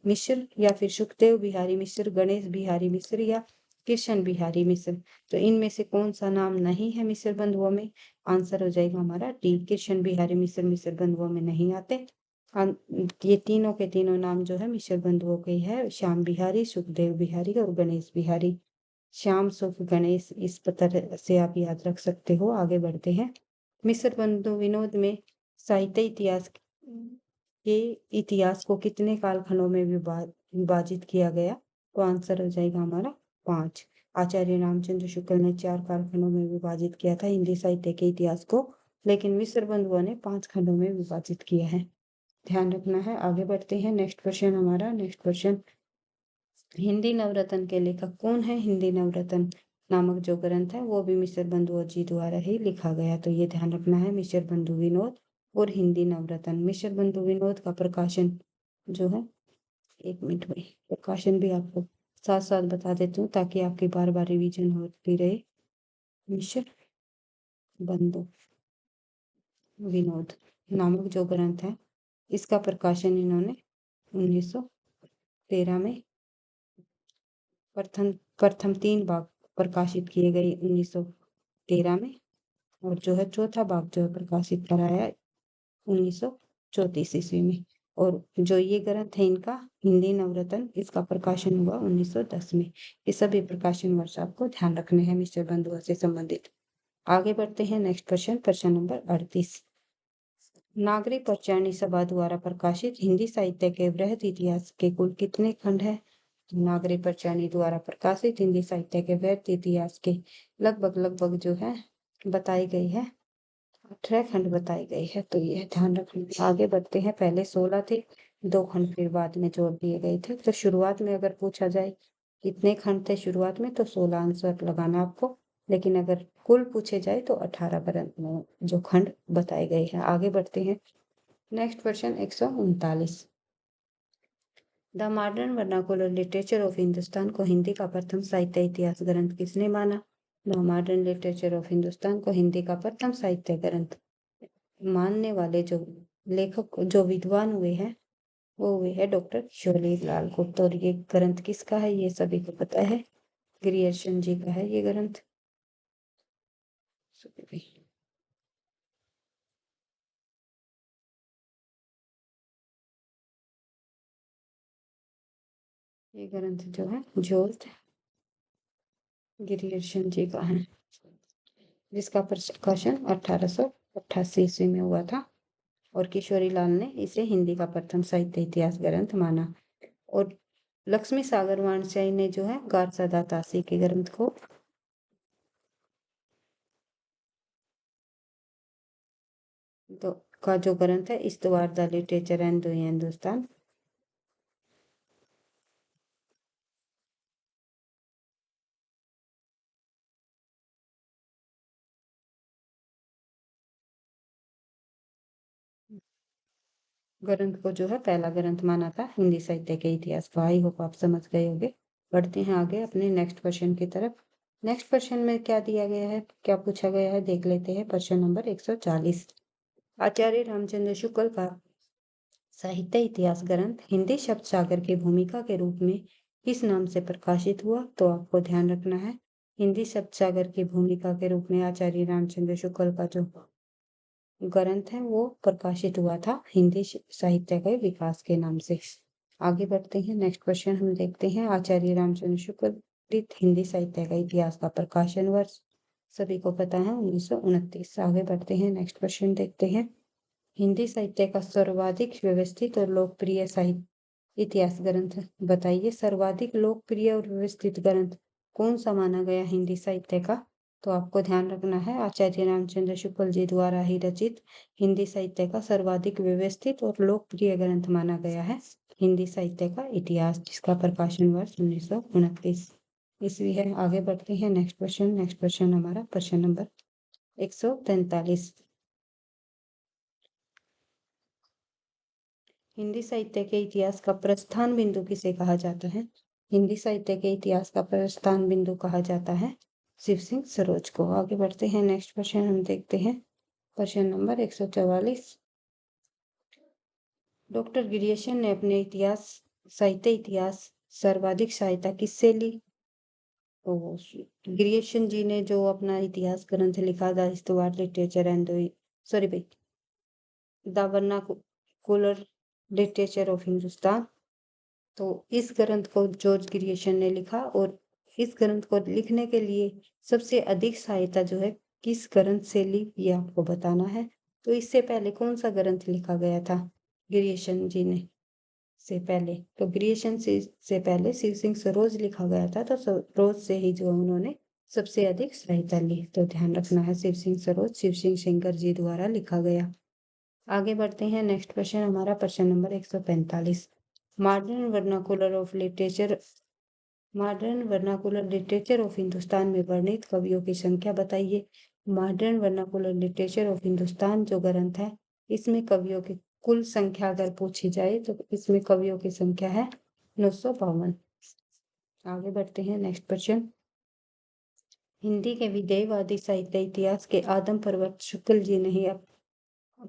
मिश्र, या फिर सुखदेव बिहारी मिश्र, गणेश बिहारी मिश्र, या कृष्ण बिहारी मिश्र। तो इनमें से कौन सा नाम नहीं है मिश्र बंधुओं में? आंसर हो जाएगा हमारा डी, कृष्ण बिहारी मिश्र मिश्र बंधुओं में नहीं आते। ये तीनों के तीनों नाम जो है मिश्र बंधुओं के है, श्याम बिहारी, सुखदेव बिहारी और गणेश बिहारी। श्याम सुख गणेश, इस तरह से आप याद रख सकते हो। आगे बढ़ते हैं। मिश्र बंधु विनोद में साहित्य के इतिहास को कितने कालखंडों में विभाजित किया गया? तो आंसर हो जाएगा हमारा 5। आचार्य रामचंद्र शुक्ल ने 4 कालखंडों में विभाजित किया था हिंदी साहित्य के इतिहास को, लेकिन मिश्र बंधुओं ने 5 खंडों में विभाजित किया है, ध्यान रखना है। आगे बढ़ते हैं। नेक्स्ट क्वेश्चन हमारा नेक्स्ट क्वेश्चन, हिंदी नवरत्न के लेखक कौन है? हिंदी नवरत्न नामक जो ग्रंथ है वो भी मिश्र बंधुओं जी द्वारा ही लिखा गया, तो ये ध्यान रखना है। मिश्र बंधु विनोद और हिंदी नवरत्न। मिश्र बंधु विनोद का प्रकाशन जो है, एक मिनट में प्रकाशन भी आपको साथ साथ बता देती हूँ ताकि आपकी बार बार रिवीजन होती रहे। मिश्र बंधु विनोद नामक जो ग्रंथ है इसका प्रकाशन इन्होंने 1913 में प्रथम प्रथम 3 भाग प्रकाशित किए गए 1913 में, और जो है चौथा भाग जो है प्रकाशित कराया 1934 ईस्वी में। और जो ये ग्रंथ है इनका हिंदी नवरत्न, इसका प्रकाशन हुआ 1910 में। ये सभी प्रकाशन वर्ष आपको ध्यान रखने हैं मिश्र बंधुओं से संबंधित। आगे बढ़ते हैं। नेक्स्ट क्वेश्चन, प्रश्न नंबर 38। नागरिक पौराणिक सभा द्वारा प्रकाशित हिंदी साहित्य के वृहत इतिहास के कुल कितने खंड है? नागरी परचानी द्वारा प्रकाशित हिंदी साहित्य के वैध इतिहास के लगभग जो है बताई गई है, 18 खंड बताई गई है। तो यह ध्यान रखना। आगे बढ़ते हैं। पहले 16 थे, 2 खंड फिर बाद में जोड़ दिए गए थे। तो शुरुआत में अगर पूछा जाए कितने खंड थे शुरुआत में, तो 16 आंसर लगाना आपको। लेकिन अगर कुल पूछे जाए तो 18 ग्रंथ जो खंड बताए गए हैं। आगे बढ़ते हैं। Next question 139। The modern vernacular literature of Hindustan को हिंदी का प्रथम साहित्य इतिहास ग्रंथ किसने माना? The modern literature of Hindustan को हिंदी का प्रथम साहित्य ग्रंथ मानने वाले जो लेखक, जो विद्वान हुए हैं, वो हुए हैं डॉक्टर किशोरीलाल गुप्त। और ये ग्रंथ किसका है ये सभी को पता है, ग्रियर्सन जी का है ये ग्रंथ। ये ग्रंथ जो है जॉर्ज ग्रियर्सन जी का है, जिसका प्रकाशन 1888 ईस्वी में हुआ था। और किशोरीलाल ने इसे हिंदी का प्रथम साहित्य इतिहास ग्रंथ माना। और लक्ष्मी सागर वाणस्यायी ने जो है गारसा दातासी के ग्रंथ को तो का जो ग्रंथ है इस्तवार the literature and the Hindustan, ग्रंथ को जो है पहला ग्रंथ माना था हिंदी साहित्य के इतिहास का। आई होप आप समझ गए होंगे। बढ़ते हैं आगे अपने नेक्स्ट क्वेश्चन की तरफ। नेक्स्ट क्वेश्चन में क्या दिया गया है, क्या पूछा गया है, देख लेते हैं। प्रश्न नंबर 140। आचार्य रामचंद्र शुक्ल का साहित्य इतिहास ग्रंथ हिंदी शब्द सागर की भूमिका के रूप में किस नाम से प्रकाशित हुआ? तो आपको ध्यान रखना है, हिंदी शब्द सागर की भूमिका के रूप में आचार्य रामचंद्र शुक्ल का जो ग्रंथ है वो प्रकाशित हुआ था हिंदी साहित्य के विकास के नाम से। आगे बढ़ते हैं। नेक्स्ट क्वेश्चन हम देखते हैं। आचार्य रामचंद्र शुक्ल कृत हिंदी साहित्य का इतिहास का प्रकाशन वर्ष सभी को पता है 1929। आगे बढ़ते हैं। नेक्स्ट क्वेश्चन देखते हैं। हिंदी साहित्य का सर्वाधिक व्यवस्थित और लोकप्रिय साहित्य इतिहास ग्रंथ बताइए। सर्वाधिक लोकप्रिय और व्यवस्थित ग्रंथ कौन सा माना गया हिंदी साहित्य का? तो आपको ध्यान रखना है, आचार्य रामचंद्र शुक्ल जी द्वारा ही रचित हिंदी साहित्य का सर्वाधिक व्यवस्थित और लोकप्रिय ग्रंथ माना गया है हिंदी साहित्य का इतिहास, जिसका प्रकाशन वर्ष 1929 ईस्वी है। आगे बढ़ते हैं। नेक्स्ट क्वेश्चन हमारा प्रश्न नंबर 143। हिंदी साहित्य के इतिहास का प्रस्थान बिंदु किसे कहा जाता है? हिंदी साहित्य के इतिहास का प्रस्थान बिंदु कहा जाता है शिव सिंह सरोज को। आगे बढ़ते हैं। नेक्स्ट क्वेश्चन हम देखते हैं। प्रश्न नंबर 144। डॉक्टर गिरियसन ने अपने इतिहास साहित्य इतिहास सर्वाधिक सहायता किससे ली? तो गिरियसन जी ने जो अपना इतिहास ग्रंथ लिखा था हिस्टोरिकल लिटरेचर एंड सॉरी भाई the vernacular literature of Hindustan, तो इस ग्रंथ को जॉर्ज ग्रियर्सन ने लिखा। और इस ग्रंथ को लिखने के लिए सबसे अधिक सहायता जो है किस ग्रंथ से ली ये आपको बताना है। तो इससे पहले कौन सा ग्रंथ लिखा गया था ग्रियर्सन जी ने से पहले? तो ग्रियर्सन से पहले शिव सिंह सरोज लिखा गया था। तो सरोज से ही जो उन्होंने सबसे अधिक सहायता ली। तो ध्यान रखना है, शिव सिंह सरोज शिव सिंह शंकर जी द्वारा लिखा गया। आगे बढ़ते हैं। नेक्स्ट क्वेश्चन हमारा प्रश्न number 145। Modern vernacular of literature modern vernacular literature of Hindustan में वर्णित कवियों की संख्या बताइए। Modern vernacular literature of Hindustan जो ग्रंथ है, इसमें कवियों की कुल संख्या अगर पूछी जाए तो इसमें कवियों की संख्या है 952। आगे बढ़ते हैं। Next question. हिंदी के विदेहवादी साहित्य इतिहास के आदम पर्वत शुक्ल जी ने ही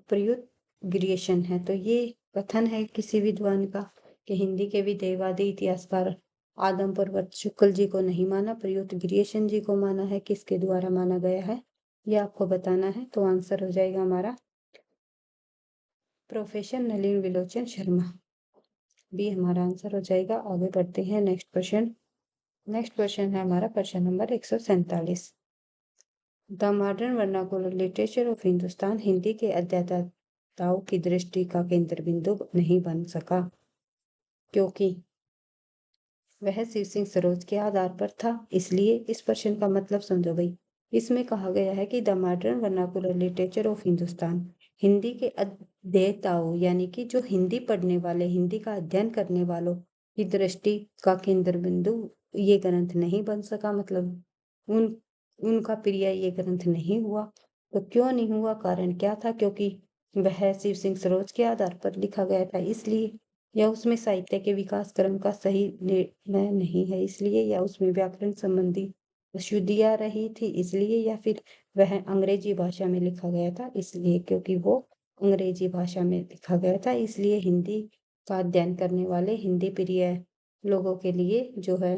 प्रयुक्त ग्रियर्सन है। तो ये कथन है किसी विद्वान का कि हिंदी के विदेहवादी इतिहासकार आदम पर्वत शुक्ल जी को नहीं माना, प्रयुक्त ग्रियर्सन जी को माना है। किसके द्वारा माना गया है ये आपको बताना है। तो आंसर हो जाएगा हमारा प्रोफेसर नलिन विलोचन शर्मा, भी हमारा आंसर हो जाएगा। आगे बढ़ते हैं। नेक्स्ट क्वेश्चन है हमारा प्रश्न number 147। The modern vernacular literature of Hindustan Hindi के अध्येताओं की दृष्टि का केंद्र बिंदु नहीं बन सका, क्योंकि वह शिव सिंह सरोज के आधार पर था, इसलिए इस प्रश्न का मतलब समझो भाई। इसमें कहा गया है कि the modern vernacular literature of Hindustan, Hindi के अध्येताओं यानी कि जो हिंदी पढ़ने वाले, हिंदी का अध्ययन करने वालों की दृष्टि का केंद्र बिंदु ये ग्रंथ नहीं बन सका, मतलब उन उनका प्रिय ये ग्रंथ नहीं हुआ। तो क्यों नहीं हुआ, कारण क्या था? क्योंकि वह शिव सिंह सरोज के आधार पर लिखा गया था, इसलिए। या उसमें साहित्य के विकास क्रम का सही निर्णय नहीं है, इसलिए। या उसमें व्याकरण संबंधी अशुद्धियां रही थी, इसलिए। या फिर वह अंग्रेजी भाषा में लिखा गया था, इसलिए। क्योंकि वो अंग्रेजी भाषा में लिखा गया था, इसलिए हिंदी का अध्ययन करने वाले, हिंदी प्रिय लोगों के लिए जो है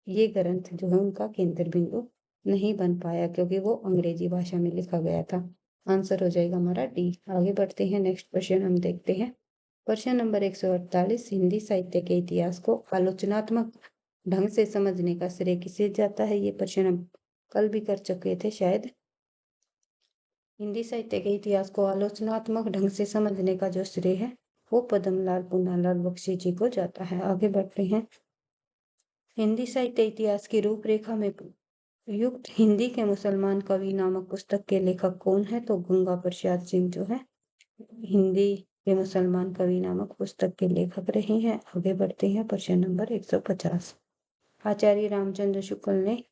ये ग्रंथ जो है उनका केंद्र बिंदु नहीं बन पाया, क्योंकि वो अंग्रेजी भाषा में लिखा गया था। आंसर हो जाएगा हमारा डी। आगे बढ़ते हैं, नेक्स्ट क्वेश्चन हम देखते हैं। प्रश्न नंबर 148, हिंदी साहित्य के इतिहास को आलोचनात्मक ढंग से समझने का श्रेय किसे जाता है? ये प्रश्न हम कल भी कर चुके थे शायद। हिंदी साहित्य के इतिहास को आलोचनात्मक ढंग से समझने का जो श्रेय है वो पद्मलाल पूनालाल बख्शी जी को जाता है। आगे बढ़ते हैं। हिंदी साहित्य इतिहास की रूपरेखा में युक्त हिंदी के मुसलमान कवि नामक पुस्तक के लेखक कौन है? तो गंगा प्रसाद सिंह जो है हिंदी के मुसलमान कवि नामक पुस्तक के लेखक रहे हैं। आगे बढ़ते हैं, प्रश्न नंबर 150। आचार्य रामचंद्र शुक्ल ने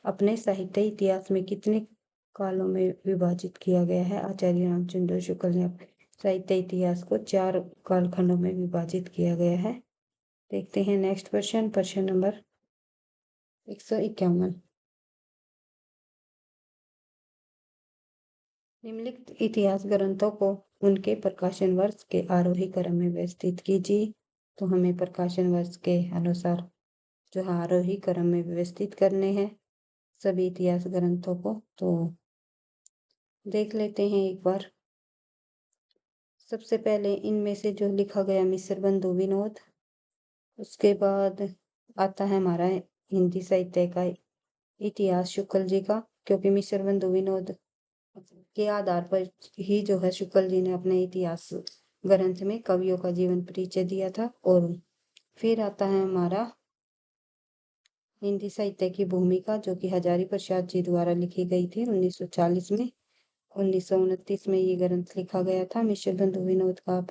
अपने साहित्य इतिहास में कितने कालों में विभाजित किया गया है? आचार्य रामचंद्र शुक्ल ने अपने साहित्य इतिहास को 4 कालखंडों में विभाजित किया गया है। देखते हैं नेक्स्ट प्रश्न, प्रश्न नंबर 151। निम्नलिखित इतिहास ग्रंथों को उनके प्रकाशन वर्ष के आरोही क्रम में व्यवस्थित कीजिए। तो हमें प्रकाशन वर्ष के अनुसार जो है आरोही क्रम में व्यवस्थित करने हैं सभी इतिहास ग्रंथों को। तो देख लेते हैं एक बार। सबसे पहले इनमें से जो लिखा गया मिस्र बंधु विनोद, उसके बाद आता है हमारा हिंदी साहित्य का इतिहास शुक्ल जी का, क्योंकि मिस्र बंधु विनोद के आधार पर ही जो है शुक्ल जी ने अपने इतिहास ग्रंथ में कवियों का जीवन परिचय दिया था। और फिर आता है हमारा हिंदी साहित्य की भूमिका, जो कि हजारी प्रसाद जी द्वारा लिखी गई थी 1940 में। 1929 में ये ग्रंथ लिखा गया था। मिस्र बंधु विनोद का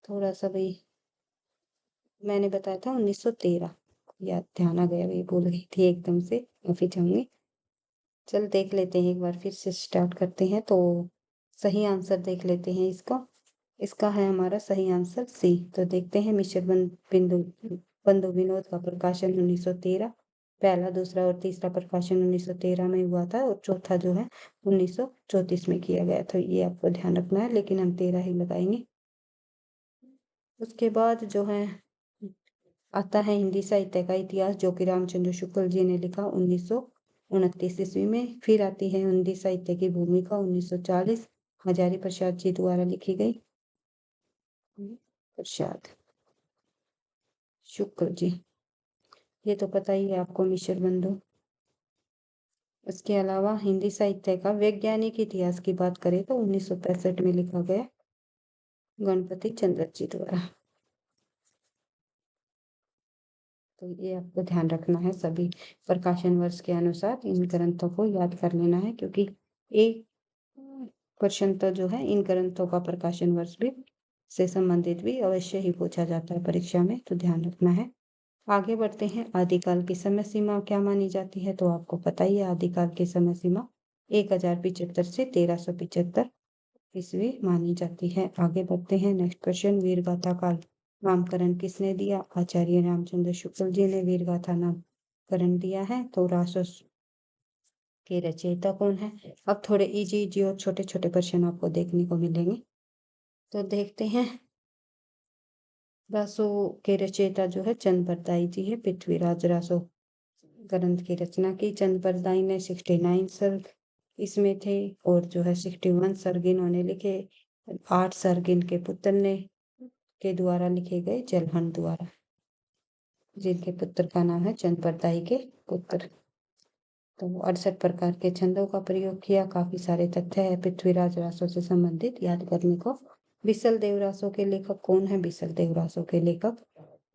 थोड़ा सा भाई मैंने बताया था 1913, याद ध्यान आ गया, वही भूल गई थी एकदम से, माफी चाहूंगी। चल देख लेते हैं एक बार, फिर से स्टार्ट करते हैं। तो सही आंसर देख लेते हैं इसका। इसका है हमारा सही आंसर सी। तो देखते हैं मिस्र बिंदु बंधु विनोद का प्रकाशन 1913, पहला, दूसरा और तीसरा प्रकाशन 1913 में हुआ था, और चौथा जो है 1934 में किया गया था। ये आपको ध्यान रखना है, लेकिन हम 13 ही लगाएंगे। उसके बाद जो है आता है हिंदी साहित्य का इतिहास, जो कि रामचंद्र शुक्ल जी ने लिखा 1929 ईस्वी में। फिर आती है हिंदी साहित्य की भूमिका 1940, हजारी प्रसाद जी द्वारा लिखी गई। प्रसाद शुक्ल जी, ये तो पता ही है आपको, मिस्र बंधु। इसके अलावा हिंदी साहित्य का वैज्ञानिक इतिहास की बात करें तो 1965 में लिखा गया गणपति चंद्र जी द्वारा। तो ये आपको ध्यान रखना है, सभी प्रकाशन वर्ष के अनुसार इन ग्रंथों को याद कर लेना है, क्योंकि एक क्वेश्चन तो जो है इन ग्रंथों का प्रकाशन वर्ष भी से संबंधित भी अवश्य ही पूछा जाता है परीक्षा में, तो ध्यान रखना है। आगे बढ़ते हैं। आदिकाल की समय सीमा क्या मानी जाती है? तो आपको पता ही है, आदिकाल की समय सीमा 1075 से 1375 ईस्वी मानी जाती है। आगे बढ़ते हैं, नेक्स्ट क्वेश्चन। वीरगाथा का नामकरण किसने दिया? आचार्य रामचंद्र शुक्ल जी ने वीरगाथा नामकरण दिया है। तो रासो के रचयिता कौन है? अब थोड़े इजी इजी और छोटे छोटे प्रश्न आपको देखने को मिलेंगे, तो देखते हैं। रासो के रचयिता जो है चंद बरदाई जी है। पृथ्वीराज रासो ग्रंथ की रचना की। चंद बरदाई ने 69 सर्ग इसमें थे, और जो है 61 सर्ग इन्होंने लिखे। 8 सर्ग इनके पुत्र ने के द्वारा लिखे गए, जलहन द्वारा, जिनके पुत्र का नाम है चंद बरदाई के पुत्र। तो 68 प्रकार के छंदों का प्रयोग किया। काफी सारे तथ्य है पृथ्वीराज रासो से संबंधित याद करने को। बिसल देव रासो के लेखक कौन है? बिसल देव रासो के लेखक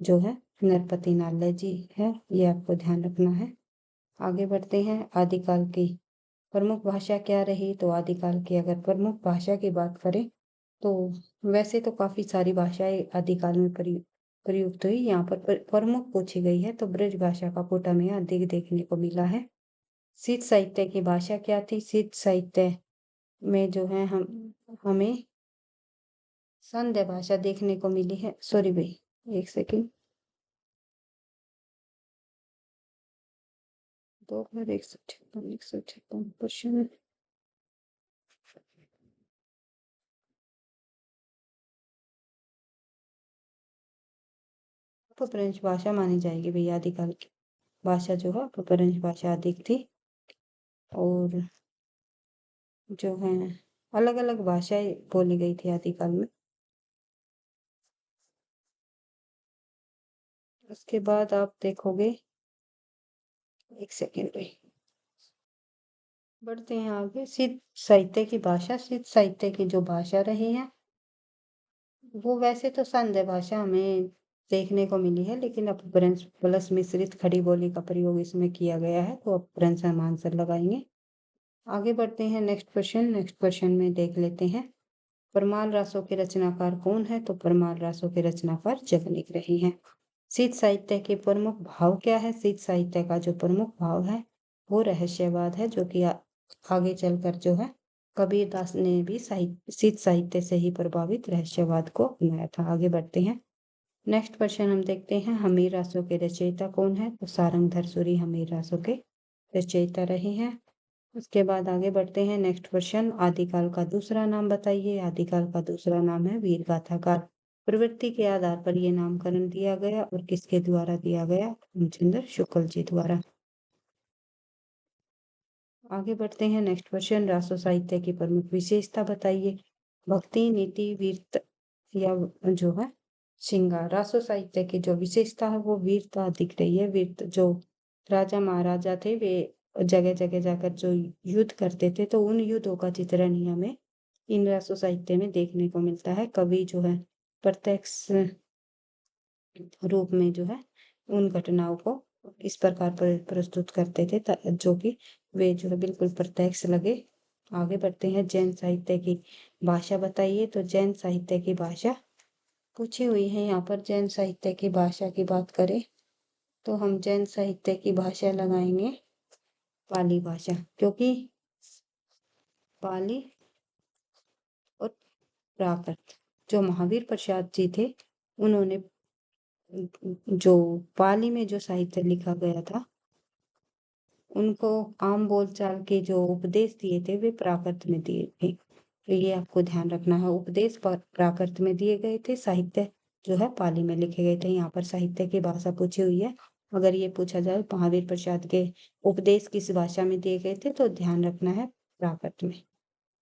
जो है नरपति नालय जी है, ये आपको ध्यान रखना है। आगे बढ़ते हैं। आदिकाल की प्रमुख भाषा क्या रही? तो आदिकाल की अगर प्रमुख भाषा की बात करें तो वैसे तो काफ़ी सारी भाषाएँ आदिकाल में प्रयुक्त हुई। यहाँ पर प्रमुख पूछी गई है तो ब्रज भाषा का कोटा में अधिक देखने को मिला है। सिद्ध साहित्य की भाषा क्या थी? सिद्ध साहित्य में जो है हमें संध्या भाषा देखने को मिली है। सॉरी भाई, एक सेकंड। 2156 क्वेश्चन। अपभ्रंश भाषा मानी जाएगी भैया। आदिकाल की भाषा जो है अपभ्रंश भाषा अधिक थी और जो है अलग अलग भाषाएं बोली गई थी आदिकाल में। उसके बाद आप देखोगे, एक सेकेंड भाई, बढ़ते हैं आगे। सिद्ध साहित्य की भाषा। सिद्ध साहित्य की जो भाषा रही है वो वैसे तो संध्या भाषा हमें देखने को मिली है, लेकिन अपभ्रंश प्लस मिश्रित खड़ी बोली का प्रयोग इसमें किया गया है, तो अपभ्रंश हम आंसर लगाएंगे। आगे बढ़ते हैं। Next question. नेक्स्ट क्वेश्चन में देख लेते हैं परमाल रासों के रचनाकार कौन है? तो परमाल रासों के रचनाकार जगनीक रहे हैं। सिद्ध साहित्य के प्रमुख भाव क्या है? सिद्ध साहित्य का जो प्रमुख भाव है वो रहस्यवाद है, जो कि आगे चलकर जो है कबीरदास ने भी सिद्ध साहित्य से ही प्रभावित रहस्यवाद को अपनाया था। आगे बढ़ते हैं। नेक्स्ट क्वेश्चन हम देखते हैं हमीर रासों के रचयिता कौन है? तो सारंगधर सूरी हमीर रासों के रचयिता रहे हैं। उसके बाद आगे बढ़ते हैं। नेक्स्ट क्वेश्चन, आदिकाल का दूसरा नाम बताइए। आदिकाल का दूसरा नाम है वीर गाथाकार। प्रवृत्ति के आधार पर ये नामकरण दिया गया और किसके द्वारा दिया गया? रामचंद्र शुक्ल जी द्वारा। आगे बढ़ते हैं। नेक्स्ट क्वेश्चन, रासो साहित्य की प्रमुख विशेषता बताइए। भक्ति, नीति, वीरता या जो है श्रृंगार। रासो साहित्य की जो विशेषता है वो वीरता दिख रही है। वीरता, जो राजा महाराजा थे वे जगह जगह जाकर जो युद्ध करते थे, तो उन युद्धों का चित्रण ही हमें इन रासो साहित्य में देखने को मिलता है। कवि जो है प्रत्यक्ष रूप में जो है उन घटनाओं को इस प्रकार प्रस्तुत करते थे जो कि वे जो है बिल्कुल प्रत्यक्ष लगे। आगे बढ़ते हैं। जैन साहित्य की भाषा बताइए। तो जैन साहित्य की भाषा पूछी हुई है यहाँ पर। जैन साहित्य की भाषा की बात करें तो हम जैन साहित्य की भाषा लगाएंगे पाली भाषा, क्योंकि पाली और प्राकृत, जो महावीर प्रसाद जी थे उन्होंने जो पाली में जो साहित्य लिखा गया था उनको आम बोलचाल के जो उपदेश दिए थे वे प्राकृत में दिए थे। तो ये आपको ध्यान रखना है, उपदेश प्राकृत में दिए गए थे, साहित्य जो है पाली में लिखे गए थे। यहाँ पर साहित्य की भाषा पूछी हुई है। अगर ये पूछा जाए महावीर प्रसाद के उपदेश किस भाषा में दिए गए थे, तो ध्यान रखना है प्राकृत में।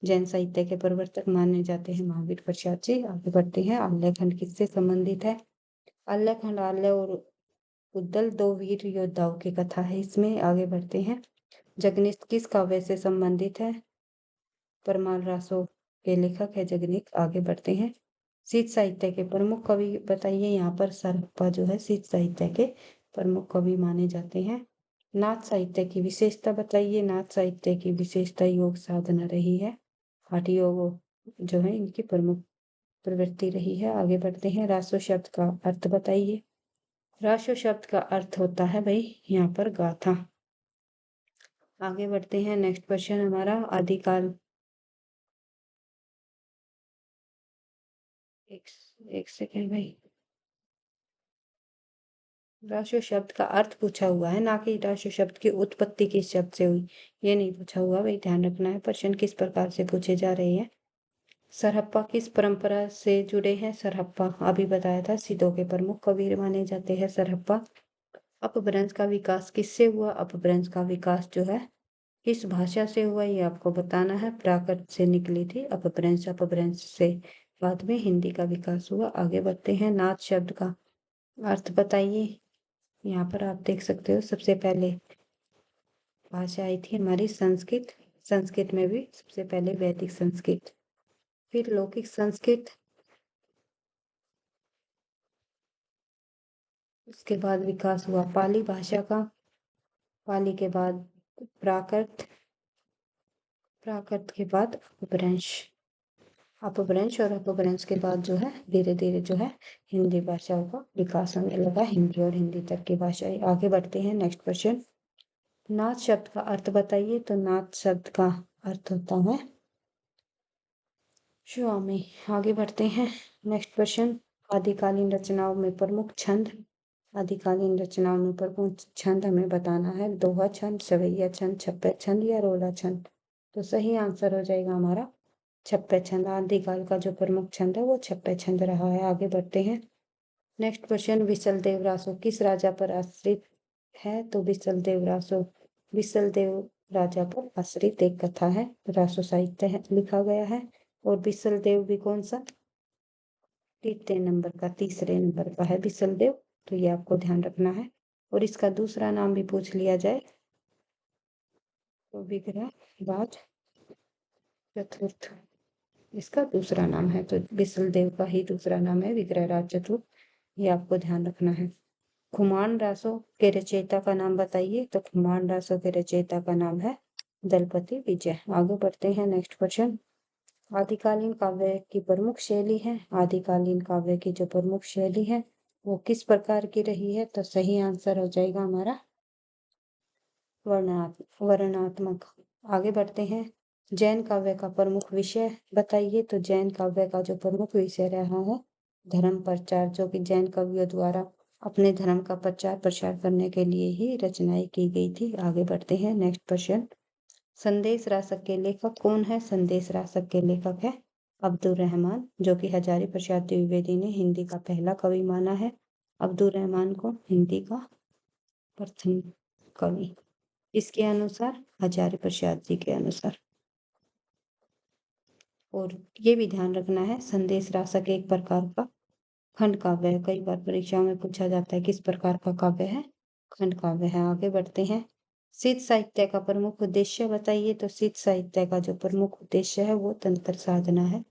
जैन साहित्य के प्रवर्तक माने जाते हैं महावीर प्रसाद जी। आगे बढ़ते हैं। आल्यखंड किससे संबंधित है? आल्यखंड आल्य और उद्दल दो वीर योद्धाओं की कथा है इसमें। आगे बढ़ते हैं। जगनीश किस काव्य से संबंधित है? परमाल रासो के लेखक है जगनीश। आगे बढ़ते हैं। सिद्ध साहित्य के प्रमुख कवि बताइए। यहाँ पर सरहप्पा जो है सिद्ध साहित्य के प्रमुख कवि माने जाते हैं। नाथ साहित्य की विशेषता बताइए। नाथ साहित्य की विशेषता योग साधना रही है। हठ योग जो है इनकी प्रमुख प्रवृत्ति रही है। आगे बढ़ते हैं। रासो शब्द का अर्थ बताइए। रासो शब्द का अर्थ होता है भाई यहाँ पर गाथा। आगे बढ़ते हैं। नेक्स्ट क्वेश्चन हमारा आदिकाल। एक सेकेंड भाई, रासो शब्द का अर्थ पूछा हुआ है, ना कि रासो शब्द की उत्पत्ति किस शब्द से हुई, ये नहीं पूछा हुआ भाई, ध्यान रखना है। प्रश्न किस प्रकार से पूछे जा रहे हैं। सरहप्पा किस परंपरा से जुड़े हैं? सरहप्पा अभी बताया था सिद्धों के प्रमुख कवि माने जाते हैं सरहप्पा। अपभ्रंश का विकास किससे हुआ? अपभ्रंश का विकास जो है किस भाषा से हुआ ये आपको बताना है। प्राकृत से निकली थी अपभ्रंश। अपभ्रंश से बाद में हिंदी का विकास हुआ। आगे बढ़ते हैं। नाथ शब्द का अर्थ बताइए। यहाँ पर आप देख सकते हो सबसे पहले भाषा आई थी हमारी संस्कृत। संस्कृत में भी सबसे पहले वैदिक संस्कृत, फिर लौकिक संस्कृत, उसके बाद विकास हुआ पाली भाषा का। पाली के बाद प्राकृत, प्राकृत के बाद अपभ्रंश, अपभ्रंश और अपभ्रंश के बाद जो है धीरे धीरे जो है हिंदी भाषाओं का विकास होने लगा। हिंदी और हिंदी तक की भाषाएं। आगे बढ़ते हैं। नेक्स्ट क्वेश्चन, नाथ शब्द का अर्थ बताइए। तो नाथ शब्द का अर्थ होता है स्वामी। आगे बढ़ते हैं। नेक्स्ट क्वेश्चन, आदिकालीन रचनाओं में प्रमुख छंद। आदिकालीन रचनाओं में प्रमुख छंद हमें बताना है। दोहा छंद, सवैया छंद, छप्पे छंद या रोला छंद। तो सही आंसर हो जाएगा हमारा छप्पे छंद। आदिकाल का जो प्रमुख छंद है वो छप्पे छंद रहा है। आगे बढ़ते हैं। नेक्स्ट क्वेश्चन, विसल देव रासो किस राजा पर आश्रित है। तो विसल देव रासो, विसल देव राजा पर आश्रित एक कथा है, रासो साहित्य है, लिखा गया है। और विसल देव भी कौन सा, तीसरे नंबर का, तीसरे नंबर का है विसल देव। तो ये आपको ध्यान रखना है। और इसका दूसरा नाम भी पूछ लिया जाए तो विग्रह राज चतुर्थ इसका दूसरा नाम है। तो विसल देव का ही दूसरा नाम है विग्रह राज चतुर्थ। ये आपको ध्यान रखना है। खुमान रासो के रचयिता का नाम बताइए। तो खुमान रासो के रचयिता का नाम है दलपति विजय। आगे बढ़ते हैं। नेक्स्ट क्वेश्चन, आदिकालीन काव्य की प्रमुख शैली है। आदिकालीन काव्य की जो प्रमुख शैली है वो किस प्रकार की रही है। तो सही आंसर हो जाएगा हमारा वर्णनात्मक। आगे बढ़ते हैं। जैन काव्य का प्रमुख विषय बताइए। तो जैन काव्य का जो प्रमुख विषय रहा है धर्म प्रचार, जो कि जैन कवियों द्वारा अपने धर्म का प्रचार प्रसार करने के लिए ही रचनाएं की गई थी। आगे बढ़ते हैं। नेक्स्ट क्वेश्चन, संदेश रासक के लेखक कौन है। संदेश रासक के लेखक है अब्दुल रहमान, जो कि हजारी प्रसाद द्विवेदी ने हिंदी का पहला कवि माना है। अब्दुल रहमान को हिंदी का प्रथम कवि, इसके अनुसार, हजारी प्रसाद जी के अनुसार। और ये भी ध्यान रखना है, संदेश रासक एक प्रकार का खंड काव्य है। कई बार परीक्षाओं में पूछा जाता है किस प्रकार का काव्य है, खंड काव्य है। आगे बढ़ते हैं। सिद्ध साहित्य का प्रमुख उद्देश्य बताइए। तो सिद्ध साहित्य का जो प्रमुख उद्देश्य है वो तंत्र साधना है।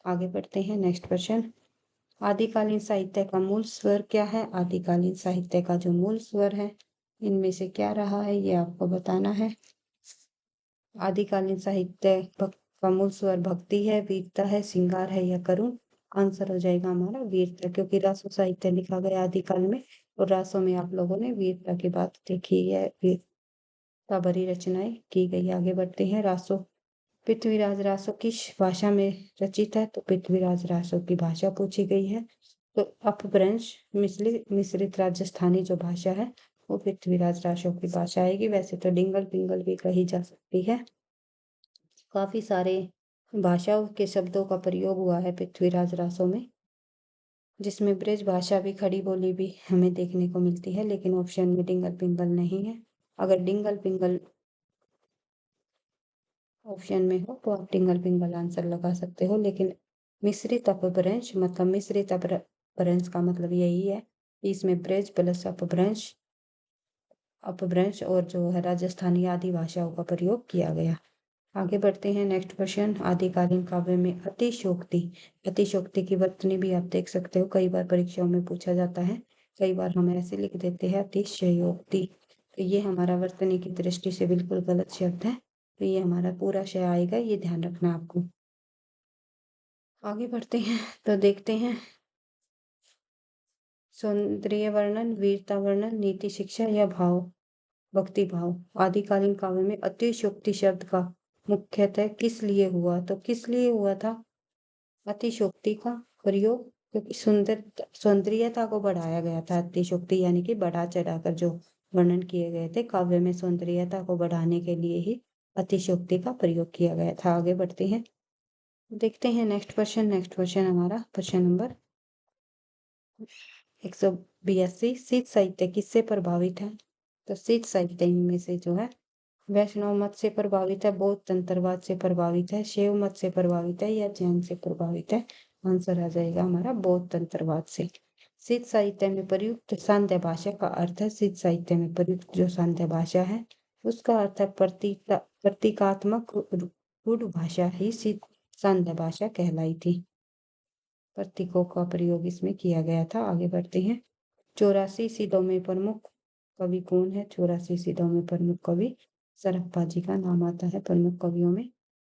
आगे बढ़ते हैं। नेक्स्ट क्वेश्चन, आदिकालीन साहित्य का मूल स्वर क्या है। आदिकालीन साहित्य का जो मूल स्वर है इनमें से क्या रहा है ये आपको बताना है। आदिकालीन साहित्य का मूल स्वर भक्ति है, वीरता है, श्रृंगार है या करुण। आंसर हो जाएगा हमारा वीरता, क्योंकि रासो साहित्य लिखा गया आदिकाल में और रासो में आप लोगों ने वीरता की बात देखी है, वीरता भरी रचनाएं की गई। आगे बढ़ते हैं। रासो, पृथ्वीराज रासो किस भाषा में रचित है। तो पृथ्वीराज रासो की भाषा पूछी गई है। तो अपभ्रंश मिश्रित राजस्थानी जो भाषा है वो पृथ्वीराज रासो की भाषा आएगी। वैसे तो डिंगल पिंगल भी कही जा सकती है। काफी सारे भाषाओं के शब्दों का प्रयोग हुआ है पृथ्वीराज रासो में, जिसमें ब्रज भाषा भी, खड़ी बोली भी हमें देखने को मिलती है। लेकिन ऑप्शन में डिंगल पिंगल नहीं है। अगर डिंगल पिंगल ऑप्शन में हो तो आप डिंगल पिंगल आंसर लगा सकते हो। लेकिन मिश्रित अपभ्रंश, मतलब मिश्रित अपभ्रंश का मतलब यही है कि इसमें ब्रज प्लस अपभ्रंश, अपभ्रंश और जो है राजस्थानी आदि भाषाओं का प्रयोग किया गया। आगे बढ़ते हैं। नेक्स्ट क्वेश्चन, आदिकालीन काव्य में अतिशयोक्ति, अतिशयोक्ति की वर्तनी भी आप देख सकते हो, कई बार परीक्षाओं में पूछा जाता है। कई बार हम ऐसे लिख देते हैं अतिशयोक्ति, तो ये हमारा वर्तनी की दृष्टि से बिल्कुल गलत शब्द है। तो ये हमारा पूरा शय आएगा, ये ध्यान रखना आपको। आगे बढ़ते हैं तो देखते हैं, सौंदर्य वर्णन, वीरता वर्णन, नीति शिक्षा या भाव, भक्ति भाव। आदिकालीन काव्य में अतिशयोक्ति शब्द का मुख्यतः किस लिए हुआ। तो किस लिए हुआ था अतिशयोक्ति का प्रयोग, क्योंकि सौंदर्यता को बढ़ाया गया था। अतिशयोक्ति यानी कि बढ़ा चढ़ाकर जो वर्णन किए गए थे काव्य में, सौंदर्यता को बढ़ाने के लिए ही अतिशयोक्ति का प्रयोग किया गया था। आगे बढ़ते हैं, देखते हैं नेक्स्ट क्वेश्चन। नेक्स्ट क्वेश्चन हमारा प्रश्न नंबर 182, सिद्ध साहित्य किससे प्रभावित है। तो सिद्ध साहित्य इनमें से जो है वैष्णव मत से प्रभावित है, बौद्ध तंत्रवाद से प्रभावित है, शैव मत से प्रभावित है या जैन से प्रभावित है। आंसर आ जाएगा हमारा बौद्ध तंत्रवाद से। सिद्ध साहित्य में प्रयुक्त सांध्य भाषा का अर्थ है, सिद्ध साहित्य में प्रयुक्त जो सांध्य भाषा है उसका अर्थ है प्रतीकात्मक रूढ़ भाषा ही सिद्ध सांध्य भाषा कहलाई थी। प्रतीकों का प्रयोग इसमें किया गया था। आगे बढ़ते हैं। 84 सिद्धों में प्रमुख कवि कौन है? 84 सिद्धों में प्रमुख कवि सरप्पा जी का नाम आता है प्रमुख कवियों में।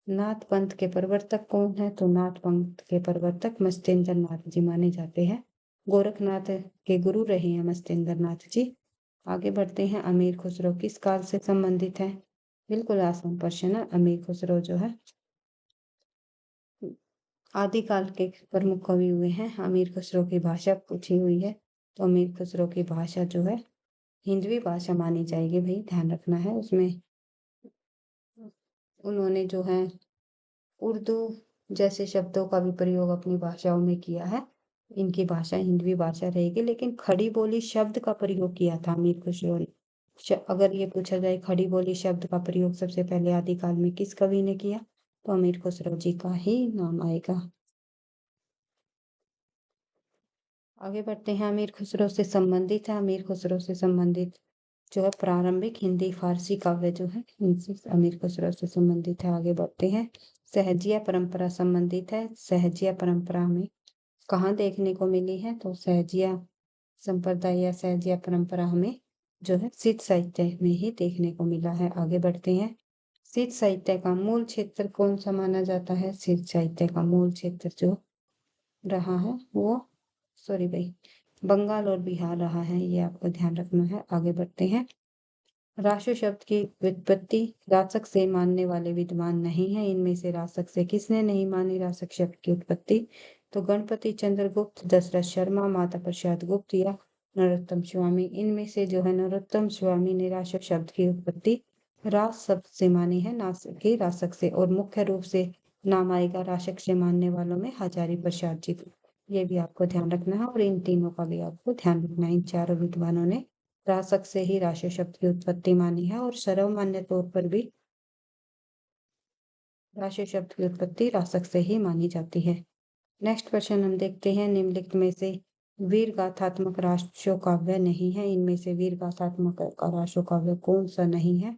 नाथ पंथ के प्रवर्तक कौन है? तो नाथ पंथ के प्रवर्तक मत्स्येंद्र नाथ जी माने जाते हैं। गोरखनाथ के गुरु रहे हैं मत्स्येंद्र नाथ जी। आगे बढ़ते हैं, अमीर खुसरो किस काल से संबंधित है? बिल्कुल आसान प्रश्न है। अमीर खुसरो जो है आदिकाल के प्रमुख कवि हुए हैं। अमीर खुसरो की भाषा पूछी हुई है, तो अमीर खुसरो की भाषा जो है हिंदवी भाषा मानी जाएगी भाई, ध्यान रखना है। उसमें उन्होंने जो है उर्दू जैसे शब्दों का भी प्रयोग अपनी भाषाओं में किया है। इनकी भाषा हिंदवी भाषा रहेगी, लेकिन खड़ी बोली शब्द का प्रयोग किया था अमीर खुसरो ने। अगर ये पूछा जाए खड़ी बोली शब्द का प्रयोग सबसे पहले आदिकाल में किस कवि ने किया, तो अमीर खुसरो जी का ही नाम आएगा। आगे बढ़ते हैं, अमीर खुसरो से संबंधित है। अमीर खुसरो से संबंधित जो है प्रारंभिक हिंदी फारसी काव्य जो है इनसे अमीर खुसरो से संबंधित है। आगे बढ़ते हैं, सहजिया परंपरा संबंधित है। सहजिया परंपरा में कहाँ देखने को मिली है? तो सहजिया संप्रदाय या सहजिया परंपरा हमें जो है सिद्ध साहित्य में ही देखने को मिला है। आगे बढ़ते हैं, सिद्ध साहित्य का मूल क्षेत्र कौन सा माना जाता है? सिद्ध साहित्य का मूल क्षेत्र जो रहा है वो सॉरी भाई बंगाल और बिहार रहा है, ये आपको ध्यान रखना है। आगे बढ़ते हैं, रासो शब्द की व्युत्पत्ति रासक से मानने वाले विद्वान नहीं है। इनमें से रासक से किसने नहीं मानी रासक शब्द की उत्पत्ति? तो गणपति चंद्र गुप्त, दशरथ शर्मा, माता प्रसाद गुप्त या नरोत्तम स्वामी। इनमें से जो है नरोत्तम स्वामी ने रासक शब्द की उत्पत्ति रास शब्द से मानी है, ना कि रासक से। और मुख्य रूप से नाम आएगा रासक से मानने वालों में हजारी प्रसाद जी। ये भी आपको ध्यान रखना है, और इन तीनों का भी आपको ध्यान रखना है। इन चारों विद्वानों ने रासक से ही राशि शब्द की उत्पत्ति मानी है, और सर्वमान्य तौर पर भी राशि शब्द की उत्पत्ति रासक से ही मानी जाती है। नेक्स्ट क्वेश्चन हम देखते हैं, निम्नलिखित में से वीर गाथात्मक राशो काव्य नहीं है। इनमें से वीर गाथात्मक राशो काव्य कौन सा नहीं है?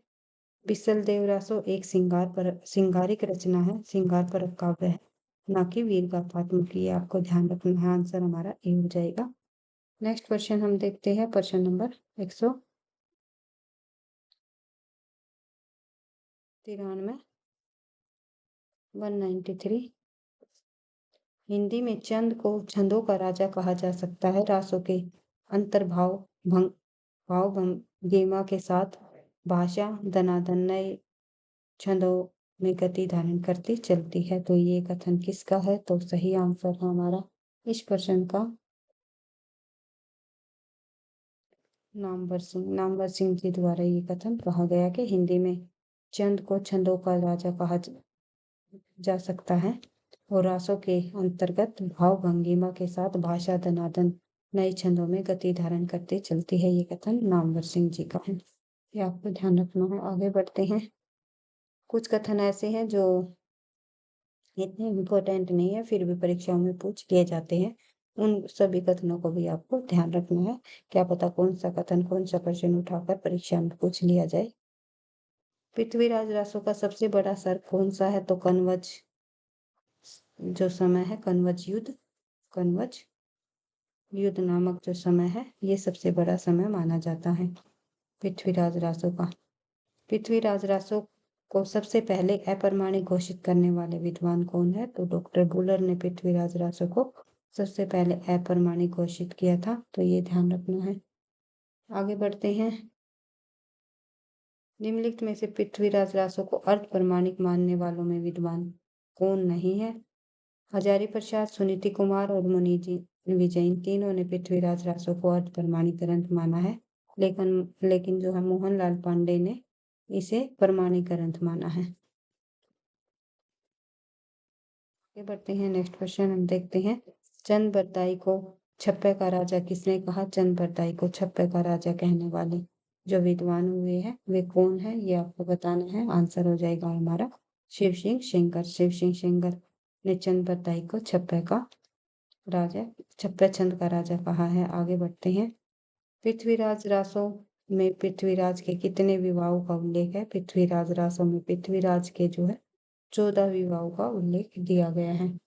बिसल देव रासो एक सिंगारिक रचना है, सिंगार परक काव्य है, ना कि वीर गाथात्मक। ये आपको ध्यान रखना है, आंसर हमारा ए हो जाएगा। नेक्स्ट क्वेश्चन हम देखते हैं, प्रश्न नंबर 193 193। हिंदी में चंद को छंदों का राजा कहा जा सकता है। रासों के अंतर्भाव भंग भाव भंगिमा के साथ भाषा दनादन नए छंदों में गति धारण करती चलती है। तो ये कथन किसका है? तो सही आंसर है हमारा इस प्रश्न का नामवर सिंह जी द्वारा ये कथन कहा गया कि हिंदी में चंद को छंदों का राजा कहा जा सकता है, और रासों के अंतर्गत भाव भंगिमा के साथ भाषा दनादन नए छंदों में गति धारण करते चलती है। ये कथन नामवर सिंह जी का है, ये आपको ध्यान रखना है। आगे बढ़ते हैं, कुछ कथन ऐसे हैं जो इतने इम्पोर्टेंट नहीं है, फिर भी परीक्षाओं में पूछ लिए जाते हैं। उन सभी कथनों को भी आपको ध्यान रखना है, क्या पता कौन सा कथन कौन सा प्रश्न उठाकर परीक्षा में पूछ लिया जाए। पृथ्वीराज रासो का सबसे बड़ा सर कौन सा है? तो कनवज जो समय है, कनवज युद्ध नामक जो समय है, ये सबसे बड़ा समय माना जाता है पृथ्वीराज रासो का। पृथ्वीराज रासो को सबसे पहले अप्रमाणिक घोषित करने वाले विद्वान कौन है? तो डॉक्टर बुलर ने पृथ्वीराज रासो को सबसे पहले अप्रमाणिक घोषित किया था, तो ये ध्यान रखना है। आगे बढ़ते हैं, निम्नलिखित में से पृथ्वीराज रासो को अर्ध प्रमाणिक मानने वालों में विद्वान कौन नहीं है? हजारी प्रसाद, सुनीति कुमार और मुनि जी विजयन तीनों ने पृथ्वीराज रासो को अर्ध प्रमाणिक ग्रंथ माना है, लेकिन जो है मोहनलाल पांडे ने इसे प्रमाणिक ग्रंथ माना है। आगे बढ़ते हैं, नेक्स्ट क्वेश्चन हम देखते हैं, चंद बरदाई को छप्पे का राजा किसने कहा? चंद बरदाई को छप्पे का राजा कहने वाले जो विद्वान हुए हैं वे कौन है? ये आपको बताना है, आंसर हो जाएगा हमारा शिव सिंह सेंगर। शिव सिंह सेंगर ने चंद बरदाई को छप्पे छंद का राजा कहा है। आगे बढ़ते हैं, पृथ्वीराज रासो में पृथ्वीराज के कितने विवाहों का उल्लेख है? पृथ्वीराज रासो में पृथ्वीराज के जो है 14 विवाहों का उल्लेख दिया गया है।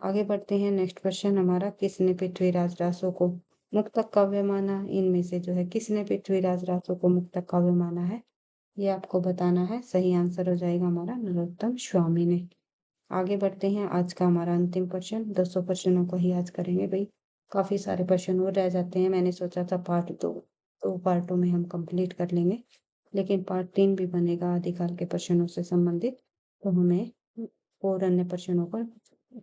आगे बढ़ते हैं, नेक्स्ट क्वेश्चन हमारा, किसने पृथ्वीराज रासो को मुक्तक काव्य माना, इनमें से जो है किसने पृथ्वीराज रासो को मुक्तक काव्य माना है? ये आपको बताना है। सही आंसर हो जाएगा हमारा नरोत्तम स्वामी ने। आगे बढ़ते हैं। आज का हमारा अंतिम प्रश्न, 200 प्रश्नों को ही आज करेंगे भाई, काफी सारे प्रश्न और रह जाते हैं। मैंने सोचा था पार्ट 2 पार्टों में हम कंप्लीट कर लेंगे, लेकिन पार्ट 3 भी बनेगा आदिकाल के प्रश्नों से संबंधित। तो हमें और अन्य प्रश्नों को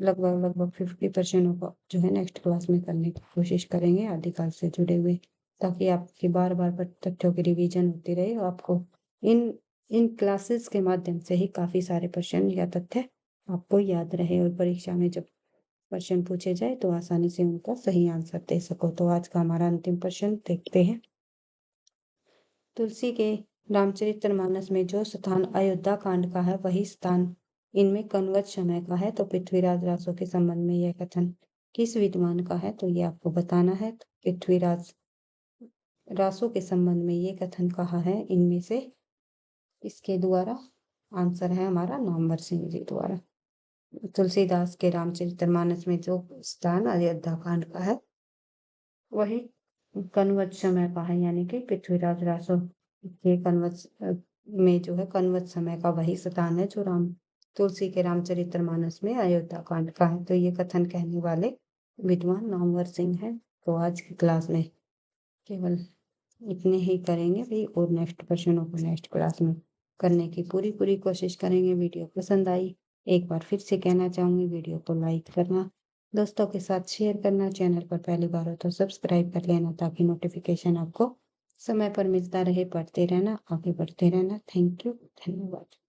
लगभग 50 प्रश्नों को जो है नेक्स्ट क्लास में करने की कोशिश करेंगे आदिकाल से जुड़े हुए, ताकि आपकी बार-बार तथ्यों की रिवीजन होती रहे और आपको इन इन क्लासेस के माध्यम से ही काफी सारे प्रश्न या तथ्य आपको याद रहे और परीक्षा में जब प्रश्न पूछे जाए तो आसानी से उनका सही आंसर दे सको। तो आज का हमारा अंतिम प्रश्न देखते हैं। तुलसी के रामचरितमानस में जो स्थान अयोध्या कांड का है वही स्थान इनमें कनवत समय का है। तो पृथ्वीराज रासो के संबंध में यह कथन किस विद्वान का है? तो ये आपको बताना है। तो पृथ्वीराज रासो के संबंध में ये कथन कहा है इनमें से इसके द्वारा? आंसर है हमारा नामवर सिंह जी द्वारा। तुलसीदास के रामचरितमानस में जो स्थान अयोध्या कांड का है वही कनवत समय का है, यानी कि पृथ्वीराज रासो के में जो है कनवत समय का वही स्थान है जो तुलसी के रामचरितमानस में अयोध्या कांड का है। तो ये कथन कहने वाले विद्वान नामवर सिंह है। तो आज की क्लास में केवल इतने ही करेंगे भाई, और नेक्स्ट प्रश्नों को नेक्स्ट क्लास में करने की पूरी कोशिश करेंगे। वीडियो पसंद आई, एक बार फिर से कहना चाहूंगी, वीडियो को लाइक करना, दोस्तों के साथ शेयर करना, चैनल पर पहली बार हो तो सब्सक्राइब कर लेना ताकि नोटिफिकेशन आपको समय पर मिलता रहे। पढ़ते रहना, आगे बढ़ते रहना। थैंक यू, धन्यवाद।